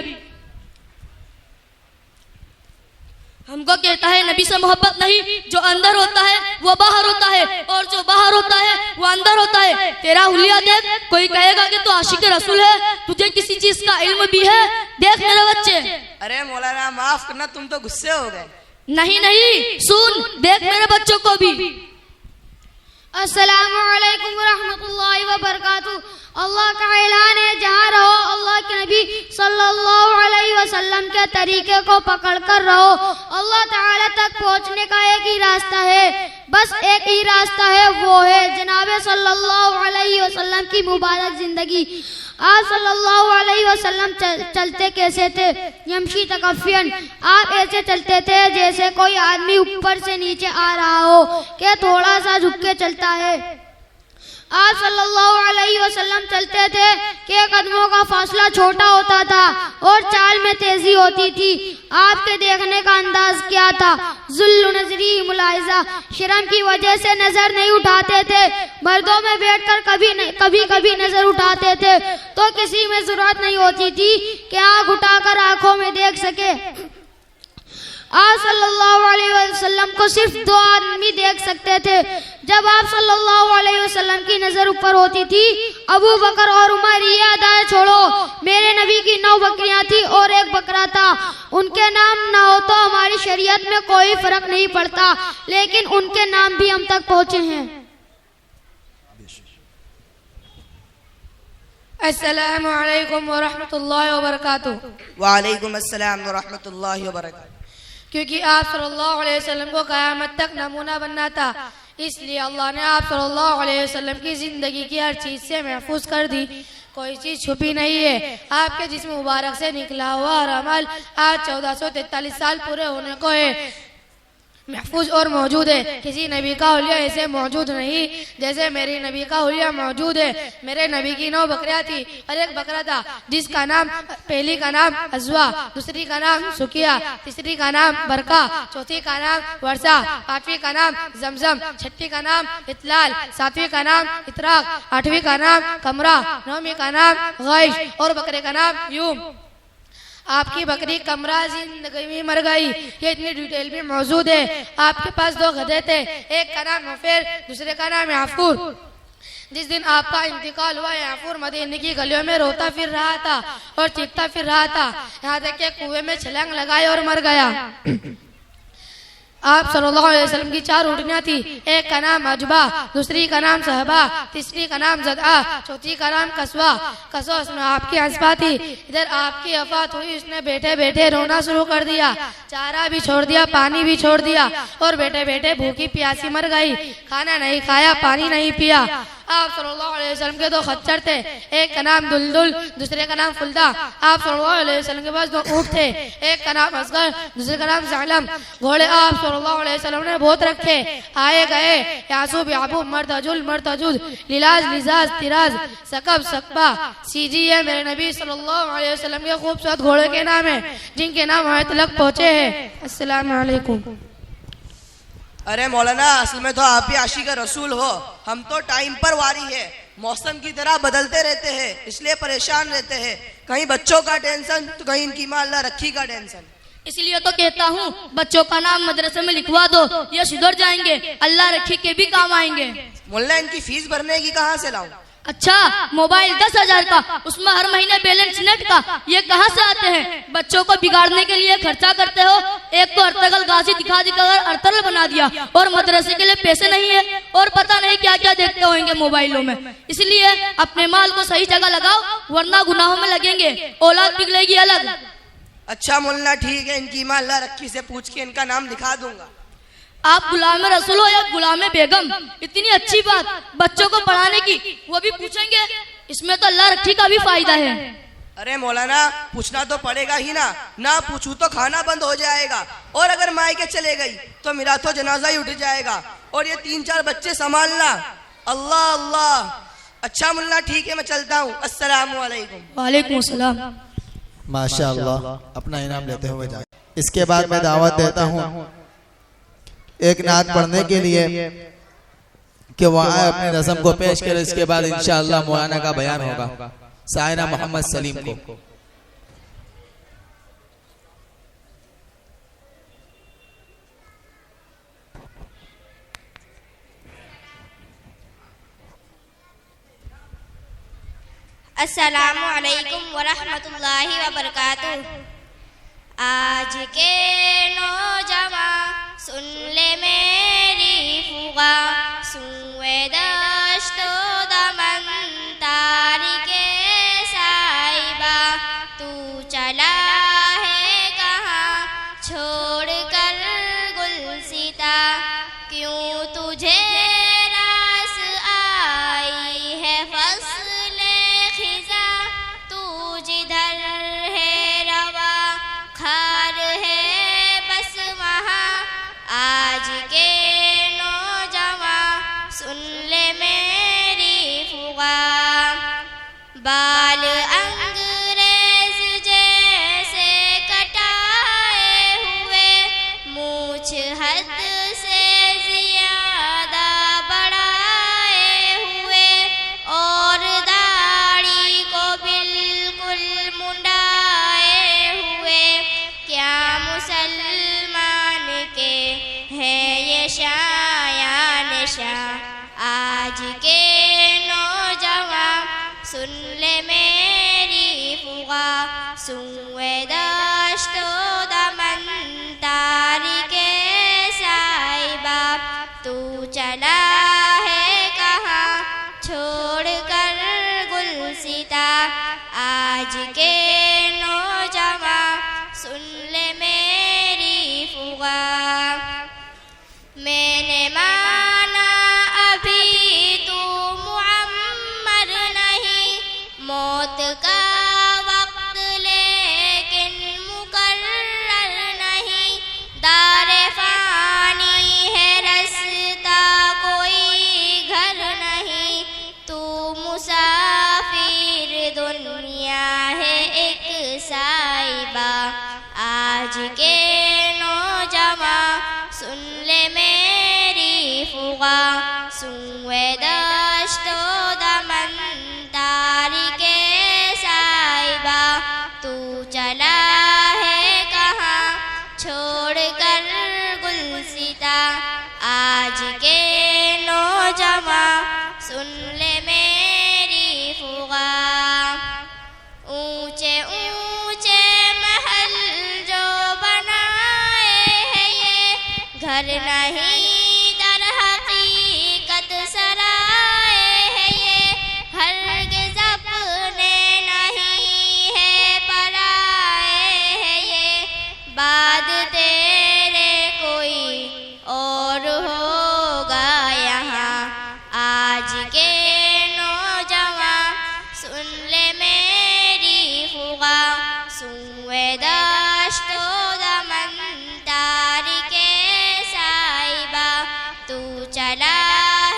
हमको कहता है नबी से मोहब्बत नहीं, जो अंदर होता है वो बाहर होता है, और जो बाहर होता है वो अंदर होता है। तेरा हुलिया देख, कोई कहेगा कि तू आशिक रसूल है, तुझे किसी चीज का इल्म भी है? देख मेरे बच्चे। अरे मौलाना माफ करना, तुम तो गुस्से हो गए। नहीं नहीं, सुन, देख मेरे बच्चों को भी। अस्सलामु अलैकुम वरहमतुल्लाहि वबरकातुहू। अल्लाह का ऐलान है, जहाँ रहो अल्लाह के नबी सल्लल्लाहु अलैहि वसल्लम के तरीके को पकड़ कर रहो। अल्लाह ताला तक पहुँचने का एक ही रास्ता है, बस एक ही रास्ता है, वो है जनाबे सल्लल्लाहु अलैहि वसल्लम की मुबारक जिंदगी। आप सल्लल्लाहु अलैहि वसल्लम चलते कैसे थे? यमशी तकफ्फियन, आप ऐसे चलते थे जैसे कोई आदमी ऊपर से नीचे आ रहा हो, कि थोड़ा सा झुक के चलता है। आप सल्लल्लाहु अलैहि वसल्लम चलते थे कि कदमों का फासला छोटा होता था और चाल में तेजी होती थी। आपके देखने का अंदाज क्या था? जुल्लु नजरी मुलाहिजा, शर्म की वजह से नजर नहीं उठाते थे। मर्दों में बैठकर कभी कभी नजर उठाते थे तो किसी में जरूरत नहीं होती थी कि आंख उठाकर आंखों में देख सके। आप सल्लल्लाहु अलैहि वसल्लम को सिर्फ दो आदमी देख सकते थे। जब आप सल्लल्लाहु अलैहि वसल्लम की नजर ऊपर होती थी, अबू बकर और उमर, ये अदाएं छोड़ो, मेरे नबी की 9 बकरियां थी और 1 बकरा था। उनके नाम ना हो तो हमारी शरीयत में कोई फर्क नहीं पड़ता, लेकिन उनके नाम भी हम तक पहुँचे हैं। अस्सलामु अलैकुम वरहमतुल्लाहि वबरकातुहू। वालेकुम अस्सलाम वरहमतुल्लाहि वबरकातुहू। क्योंकि आप सल्लल्लाहु अलैहि वसल्लम को क़यामत तक नमूना बनना था, इसलिए अल्लाह ने आप सल्लल्लाहु अलैहि वसल्लम की ज़िंदगी की हर चीज़ से महफूज कर दी। कोई चीज़ छुपी नहीं है। आपके जिस्म मुबारक से निकला हुआ हर अमल आज 1443 साल पूरे होने को है, महफूज और मौजूद है। किसी नबी का हुलिया ऐसे मौजूद नहीं जैसे मेरे नबी का हुलिया मौजूद है। मेरे नबी की 9 बकरियां थी और 1 बकरा था, जिसका नाम, पहली का नाम अजवा, दूसरी का नाम सुकिया, तीसरी का नाम बरका, चौथी का नाम वर्षा, 8वीं का नाम जमजम, 6वीं का नाम इतलाल, 7वीं का नाम इतराक, 8वीं का नाम कमरा, 9वीं का नाम गैश और बकरे का नाम यूम। आपकी बकरी कमरा जिंदगी में मर गई, ये इतनी डिटेल भी मौजूद है। आपके पास 2 गधे थे, एक का नाम मुफेर, दूसरे का नाम याफूर। जिस दिन आपका इंतकाल हुआ याफूर मदीने की गलियों में रोता फिर रहा था और चीखता फिर रहा था, यहाँ तक कि कुएं में छलांग लगाई और मर गया। आप सल्लल्लाहु अलैहि वसल्लम की 4 उठनियां थी। एक का नाम अजबा, दूसरी का नाम सहबा, तीसरी का नाम जदआ, चौथी का नाम कसवा। कसवा उसमें आपकी हंसपा थी। इधर आपकी वफात हुई, उसने बैठे बैठे रोना शुरू कर दिया, चारा भी छोड़ दिया, पानी भी छोड़ दिया और बैठे बैठे भूखी प्यासी मर गई। खाना नहीं खाया, पानी नहीं पिया। आप सल्लल्लाहु अलैहि वसल्लम के 2 खच्चर थे, एक का नाम दुलदुल, दूसरे का नाम फुलदा। आप सल्लल्लाहु अलैहि वसल्लम के पास 2 ऊँट थे, एक का नाम असगर, दूसरे का नाम सालम। घोड़े आप सल्लल्लाहु अलैहि वसल्लम ने बहुत रखे, आए गए, यासूब याबूब, मर्तजुल मर्तजुद, लिलाज लिजाज, तिराज, सकब सकबा, सीजी है मेरे नबी सल्लल्लाहु अलैहि वसल्लम के खूबसूरत घोड़े के नाम है, जिनके नाम हमें तलक पहुँचे हैं। अस्सलामु अलैकुम। अरे मौलाना, असल में तो आप ही आशिक रसूल हो, हम तो टाइम पर वारी है, मौसम की तरह बदलते रहते हैं, इसलिए परेशान रहते हैं। कहीं बच्चों का टेंशन तो कहीं इनकी मां अल्लाह रखी का टेंशन। इसलिए तो कहता हूँ बच्चों का नाम मदरसे में लिखवा दो, ये सुधर जाएंगे, अल्लाह रखी के भी काम आएंगे। मौलाना, इनकी फीस भरने की कहाँ से लाऊं? अच्छा, मोबाइल 10,000 का, उसमें हर महीने बैलेंस नेट का, ये कहाँ से आते हैं? बच्चों को बिगाड़ने के लिए खर्चा करते हो। एक तो अर्तगल गाजी दिखा दिखाकर अर्थल बना दिया और मदरसे के लिए पैसे नहीं है और पता नहीं क्या क्या देखते होंगे मोबाइलों में। इसलिए अपने माल को सही जगह लगाओ, वरना गुनाहों में लगेंगे, औलाद बिगड़ेगी अलग। अच्छा मौलाना, ठीक है, इनकी मां अल्लाह रखी से पूछ के इनका नाम लिखा दूंगा। आप गुलाम रसूल हो या गुलाम बेगम, इतनी अच्छी बात बच्चों को पढ़ाने की, वो भी पूछेंगे, इसमें तो अल्लाह रखी का भी फायदा है। अरे मौलाना, पूछना तो पड़ेगा ही ना पूछूं तो खाना बंद हो जाएगा, और अगर मायके चले गई तो मेरा तो जनाजा ही उठ जाएगा, और ये 3-4 बच्चे संभालना। अल्लाह अल्लाह। अच्छा मुल्ला, ठीक है, मैं चलता हूँ। अस्सलामु अलैकुम। वालेकुम अस्सलाम। माशाअल्लाह, अपना इनाम लेते हुए जाए। इसके बाद मैं दावत देता हूँ एक नात पढ़ने के लिए कि वो आए अपनी रस्म को पेश करे। इसके बाद इंशाअल्लाह मौलाना का बयान होगा। सायना मोहम्मद सलीम को अस्सलामु अलैकुम वरहमतुल्लाहि वबरकातुह। आज के नौजवान सुन ले मेरी फुगा, सुए दश्तो दमन तारिके साहिबा, तू चला है कहाँ छोड़ कर गुलसिता, क्यों तुझे रास आई है फसले खिजा, तू जिधर है रवा खार है बस वहाँ। आज के नौजवान सुन ले मेरी फुगा, बाल अंग्रेज जैसे कटाए हुए, मूछ हद से ज्यादा बढ़ाए हुए, और दाढ़ी को बिल्कुल मुंडाए हुए, क्या मुसलमान के हैं ये शायान शाह। आज के नौजवान सुन ले मेरी फुगा, सुए दश्तो दमन तारिके साहिबा, तू चला है कहाँ छोड़ कर गुलसिता। आज के नौजवान सुन ले मेरी फुगा, मैंने माना अभी तू मुअम्मर नहीं, मौत का वक्त लेकिन मुकर्रर नहीं, दारे फानी है रास्ता कोई घर नहीं, तू मुसाफिर दुनिया है एक साहिबा। आज के नौजवान सुन ले मेरी फुगा, सुए दश्तो दमन तारिके साहिबा, तू चला है कहाँ छोड़ कर गुलसिता। आज के नौजवान सुन ले घर नहीं दर हकीकत सराए है ये, हरगिज़ अपने नहीं है पराए है ये, बाद तेरे कोई और होगा यहाँ। आज के नौजवान सुन ले मेरी फुगा, सुए दश्तो दमन तारिके साहिबा, तू चला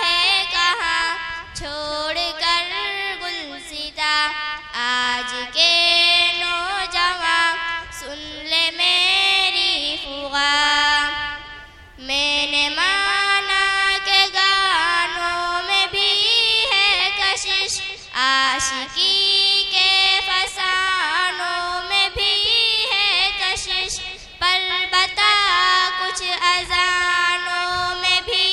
है कहाँ छोड़ कर गुलसिता। आज के नौजवान सुन ले मेरी फुगा, मैंने माना के गानों में भी है कशिश, आशिकी के फसानों में भी है कशिश, पर बता कुछ अजानों में भी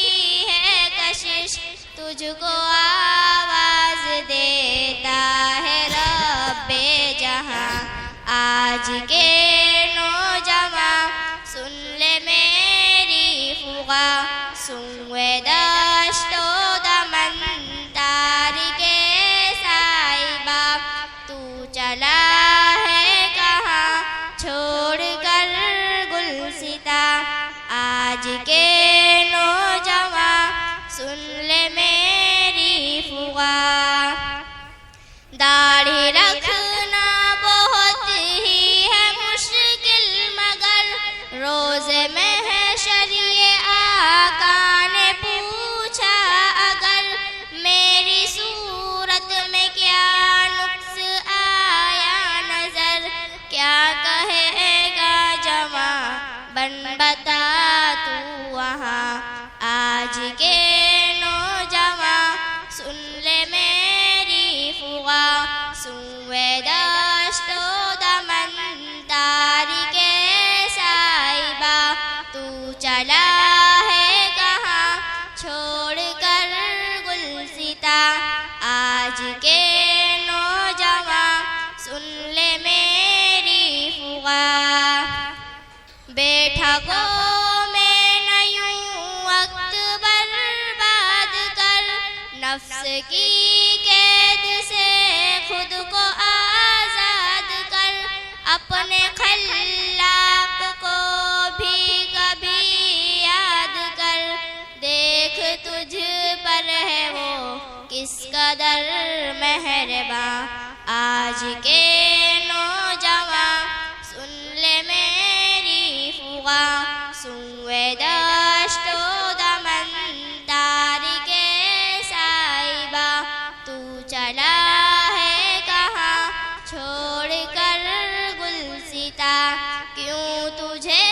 है कशिश। तुझको आवाज देता है रब्बे जहां। आज के नौजवान सुन ले मेरी फुगा, सुए दश्तो दमन तारिके साहिबा, तू चला है कहाँ छोड़ कर गुलसिता। आज के नौजवान सुन ले मेरी फुगा, दाढ़ी रखना बहुत ही है मुश्किल, मगर रोज़े महशर ये आका ने पूछा अगर, मेरी सूरत में क्या नुक्स आया नजर, क्या कहेगा जवां बन बता तू वहाँ। आज के नौजवान सुन ले मेरी फुगा, सुए दश्तो दमन तारिके साहिबा, तू चला है कहाँ छोड़ कर गुलसिता। आज के नौजवान सुन ले मेरी फुगा, बैठको में न यूं वक्त बर्बाद कर, नफ्स की कैद से खुद को आजाद कर, अपने खल्लाक को भी कभी याद कर, देख तुझ पर है वो किस कदर मेहरबान। आज के नौजवान सुन ले मेरी फुगा, सुए दश्तो दमन तारिके साहिबा, तू चला है कहाँ छोड़ कर गुलसिता। क्यों तुझे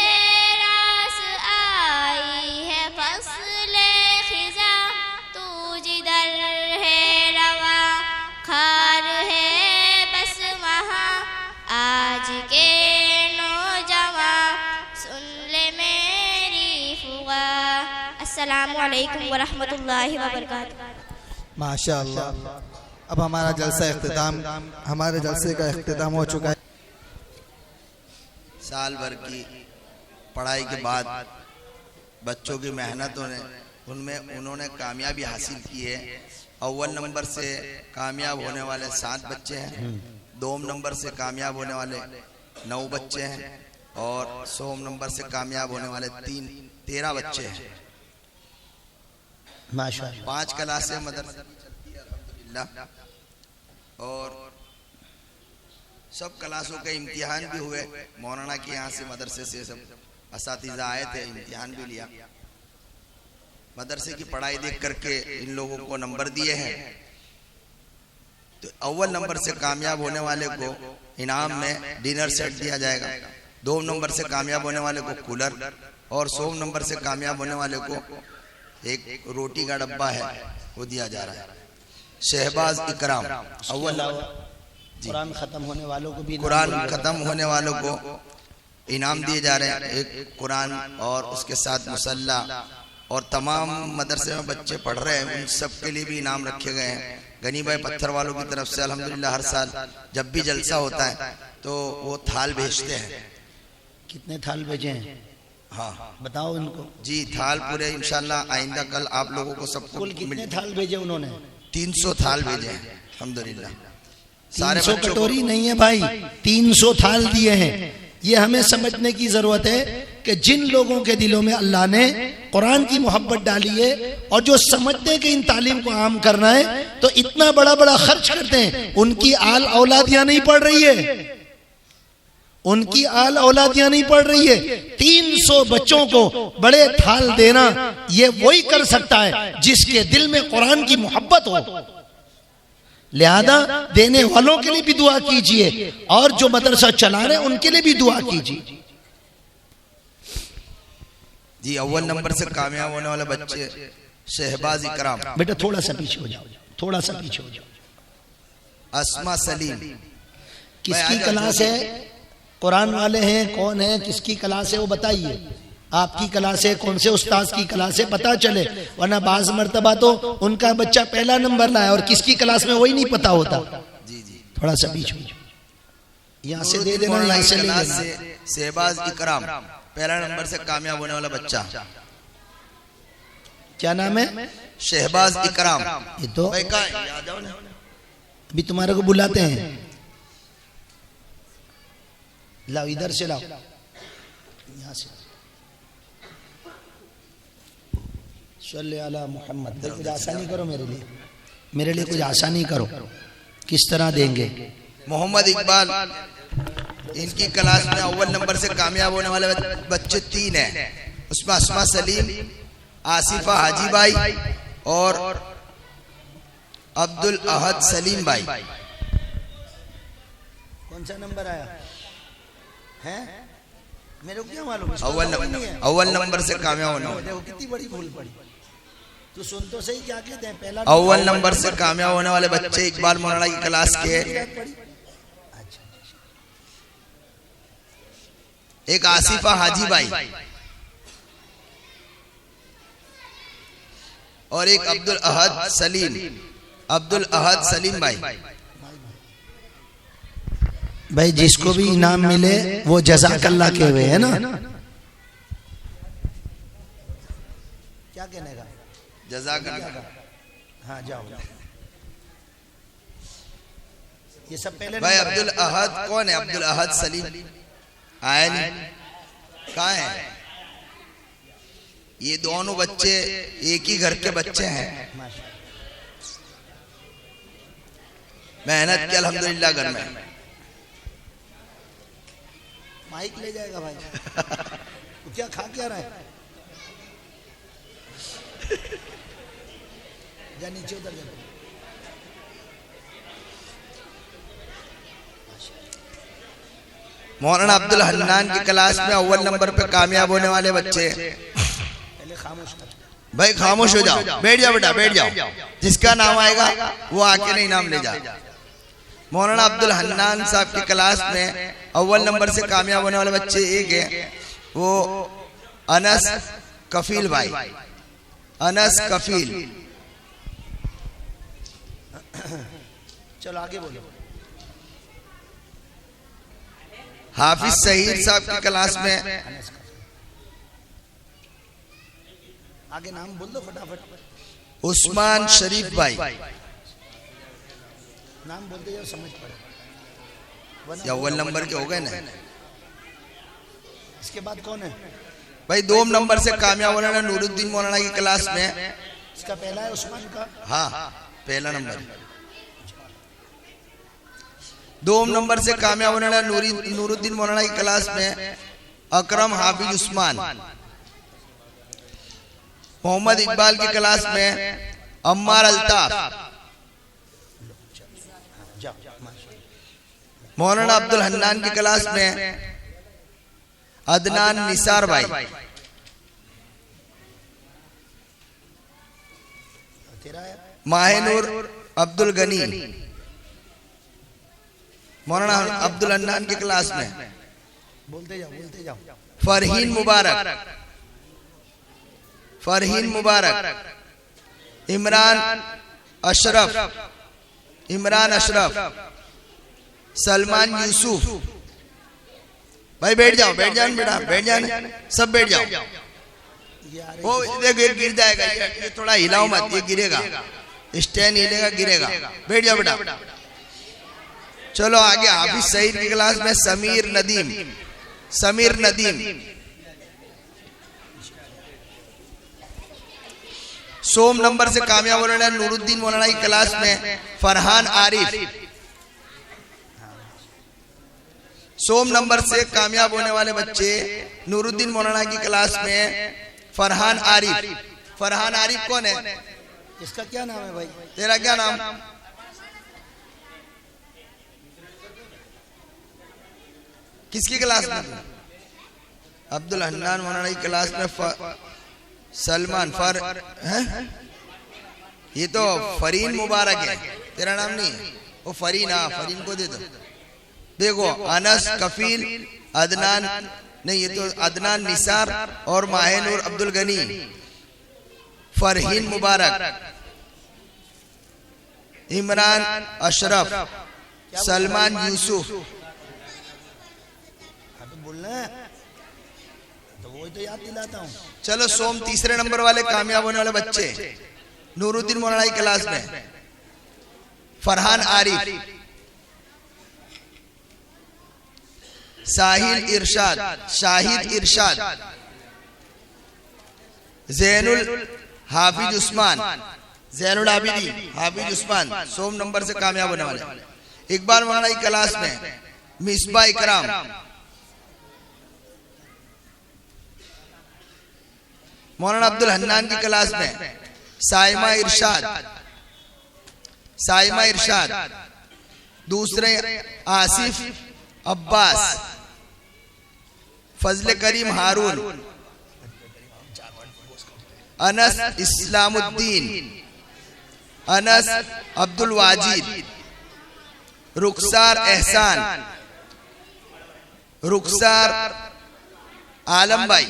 रास आई है फसले खिजा, तू जिधर है रवा खार है बस वहाँ। आज के नौजवान सुन ले मेरी फुगा। अस्सलामु अलैकुम व रहमतुल्लाहि व बरकातुहू। माशाअल्लाह। अब हमारा जलसा इख्तिताम, हमारे जलसे का इख्तिताम हो चुका है। साल भर की पढ़ाई के बाद बच्चों की मेहनतों ने उनमें उन्होंने कामयाबी हासिल की है। अव्वल नंबर से कामयाब होने वाले 7 बच्चे हैं, 2 नंबर से कामयाब होने वाले 9 बच्चे हैं, और 100 नंबर से कामयाब होने वाले 13 बच्चे हैं। माशाअल्लाह। 5 क्लासें मदरसे की चलती है अल्हम्दुलिल्लाह, और सब क्लासों के इम्तिहान भी हुए। मौलाना के यहाँ से मदरसे से सब असातिज़ा आए थे, इम्तिहान भी लिया। मदरसे की पढ़ाई देख करके इन लोगों को नंबर दिए हैं। तो अव्वल नंबर से कामयाब होने वाले को इनाम में डिनर सेट दिया जाएगा, 2 नंबर से कामयाब होने वाले को कूलर, और 100 नंबर से कामयाब होने वाले को एक रोटी का डब्बा है वो दिया जा रहा है। शहबाज इकराम अव्वल। कुरान खत्म होने वालों को भी, कुरान खत्म होने वालों को इनाम दिए जा रहे हैं, एक कुरान और उसके साथ मुसल्ला, और तमाम मदरसे में बच्चे पढ़ रहे हैं उन सब के लिए भी इनाम रखे गए हैं। गनी भाई पत्थर वालों की तरफ से अल्हम्दुलिल्लाह हर साल जब भी जलसा होता है तो वो थाल भेजते हैं। कितने थाल भेजे हैं? हाँ बताओ इनको। जी, थाल पूरे इंशाल्लाह आइंदा कल आप लोगों को सबको कुल कितने थाल भेजे उन्होंने? 300 थाल भेजे हैं अल्हम्दुलिल्लाह। सारे 300 बच्चों कटोरी को नहीं है भाई, 300 थाल दिए हैं। ये हमें समझने की जरूरत है कि जिन लोगों के दिलों में अल्लाह ने कुरान की मोहब्बत डाली है और जो समझते हैं कि इन तालीम को आम करना है तो इतना बड़ा बड़ा खर्च करते हैं, उनकी आल औलादियां नहीं पढ़ रही है, उनकी आल औलादियां नहीं पढ़ रही है। 300 बच्चों को बड़े थाल देना ये वही कर सकता है जिसके दिल में कुरान की मोहब्बत हो। लिहाजा देने वालों के लिए भी दुआ कीजिए और जो मदरसा चला रहे हैं उनके लिए भी दुआ कीजिए। जी, अव्वल नंबर से कामयाब होने वाले बच्चे शहबाज इकराम। बेटा थोड़ा सा पीछे हो जाओ, थोड़ा सा पीछे हो जाओ। अस्मा सलीम। किसकी क्लास है? कुरान वाले हैं? कौन है? किसकी क्लास है वो बताइए। आपकी क्लास है? कौन से उस्ताद की क्लास है? पता चले, वरना बाज मर्तबा तो उनका बच्चा पहला नंबर लाया और किसकी क्लास में वही नहीं पता होता। जी जी, थोड़ा सा पीछे हो जाओ, यहाँ से दे देना, यहाँ से ले लेना। शहबाज इकराम पहला नंबर से कामयाब होने वाला बच्चा। क्या नाम है? शहबाज इकराम। ये तो भाई कहाँ है? आ जाओ ना। अभी तुम्हारे को बुलाते हैं, लाओ इधर से लाओ, यहाँ से। सल्ले अला मोहम्मद। कुछ आसानी करो मेरे लिए, मेरे लिए कुछ आसानी करो। किस तरह देंगे? मोहम्मद इकबाल, इनकी क्लास में अव्वल नंबर से कामयाब होने वाले बच्चे 3 हैं। उसमें अस्मा सलीम, आसिफा हाजी भाई और अब्दुल अहद सलीम भाई। कौन सा नंबर आया है? मेरे को क्या मालूम? अव्वल नंबर से कामयाब होने वाले। देखो कितनी बड़ी भूल पड़ी। तू सुन तो सही, क्या कहते हैं? पहला अव्वल नंबर से कामयाब होने वाले बच्चे इकबाल मौलाना की क्लास के एक आसिफा हाजी भाई और एक अब्दुल अहद सलीम भाई। भाई जिसको भी इनाम मिले वो जज़ाकल्लाह के हुए है ना। क्या कहने का? जज़ाकल्लाह। हाँ जाओ। ये सब पहले भाई अब्दुल अहद कौन है? अब्दुल अहद सलीम आया नहीं, कहाँ है? ये दोनों बच्चे एक ही घर के बच्चे हैं, मेहनत की अल्हम्दुलिल्लाह घर में। माइक ले जाएगा भाई। तो क्या खा क्या रहा है? जा नीचे उतर जा। मौलाना अब्दुल हन्नान की क्लास में अव्वल नंबर पे कामयाब होने वाले बच्चे। पहले खामोश कर भाई खामोश हो जाओ, बैठ जाओ बेटा, बैठ जाओ। जिसका नाम आएगा वो आके नहीं नाम ले जा। मौलाना अब्दुल हन्नान साहब की क्लास में अव्वल नंबर से कामयाब होने वाले बच्चे एक है, वो अनस कफील भाई। अनस कफील। चलो आगे बोलो। हाफिज सहीद साहब की क्लास में आगे नाम बोल दो फटाफट। उस्मान शरीफ भाई। नाम बोलते जाओ, समझ पड़े। अव्वल नंबर के हो गए ना। इसके बाद कौन है? भाई 2 नंबर से कामयाब होने वाला नूरुद्दीन मौलाना की क्लास में। इसका पहला है उस्मान का। हाँ, पहला नंबर। 2 नंबर से कामयाब होने वाला नूरुद्दीन मौलाना की क्लास में अकरम हाफिज उस्मान। मोहम्मद इकबाल की क्लास में अम्मार अल्ताफ। मौलाना अब्दुल हन्नान की क्लास में अदनान निसार भाई। माहिनूर अब्दुल गनी। मौलाना अब्दुल हन्नान की क्लास में बोलते जाओ, बोलते जाओ। फरहीन मुबारक। इमरान अशरफ। सलमान यूसुफ। भाई बैठ जाओ बेटा, बैठ जाना, सब बैठ जाओ। वो देखो ये गिर जाएगा, ये थोड़ा हिलाओ मत, ये गिरेगा, स्टैंड हिलेगा गिरेगा। बैठ जाओ बेटा। चलो आगे हाफिज सईद की क्लास में समीर नदीम। सोम नंबर से कामयाब होने नूरुद्दीन मौलाना की क्लास में फरहान आरिफ। सोम नंबर से कामयाब होने वाले बच्चे नूरुद्दीन मौलाना की क्लास में फरहान आरिफ कौन है? इसका क्या नाम है भाई? तेरा क्या नाम? किसकी क्लास में? अब्दुल हन्नान मौलाना की क्लास में सलमान है? ये तो फरीन मुबारक है, तेरा नाम नहीं है वो फरीन। हाँ फरीन को दे दो। देखो अनस कफील अदनान नहीं, ये तो अदनान निसार और माहिनूर अब्दुल गनी, फरहीन मुबारक, इमरान अशरफ, सलमान यूसुफ। बोलना है तो वो तो याद दिलाता हूँ। चलो सोम तीसरे नंबर वाले कामयाब होने वाले बच्चे नूरुद्दीन मौलाना की क्लास में फरहान आरिफ, शाहिद इरशाद, जैनुल हाफिज उस्मान, जैनुल आबिदी हाफिज उस्मान सोम नंबर से कामयाब होने वाले। इकबाल मौलाना की क्लास में मिसबा इकराम, मौलाना अब्दुल हन्नान की क्लास में साइमा इरशाद, दूसरे आसिफ अब्बास, फजल करीम हारून, अनस इस्लामुद्दीन, अनस अब्दुल वाजिद, रुखसार एहसान, रुखसार आलम भाई,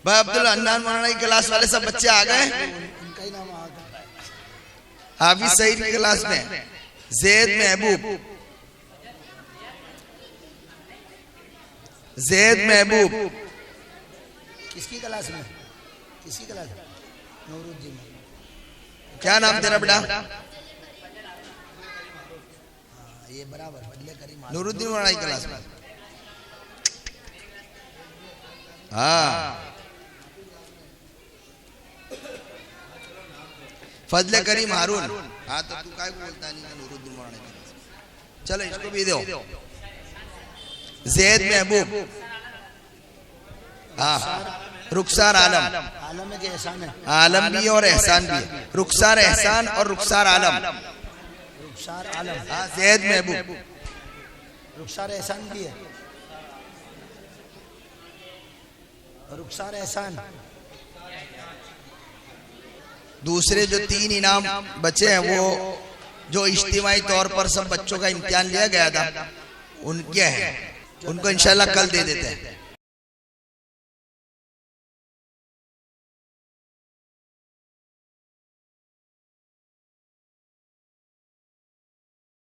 भाई अब्दुल हन्नान मौलाना की क्लास वाले सब बच्चे आ गए। इनका ही नाम आ गया। हाफिज सईद की क्लास में जैद महबूब। किसकी क्लास में? नूरुद्दीन। क्या नाम तेरा बेटा? ये बराबर बदले करीम नूरुद्दीन मौलाना की क्लास में। हाँ फजल करीम हारून। हाँ तो तू काय को बोलता नहीं नूरुद्दीन मौलाना की क्लास में। चलो इसको भी दो। जैद महबूब, हाँ रुखसार आलम है कि एहसान है? आलम भी और एहसान भी है। रुखसार एहसान और रुखसार आलम। हाँ जैद महबूब, रुखसार एहसान भी है। रुखसार एहसान। दूसरे जो 3 इनाम बचे हैं वो जो इज्तिमाई तौर पर सब बच्चों का इम्तिहान लिया गया था उनके हैं, उनको इंशाल्लाह कल दे देते हैं।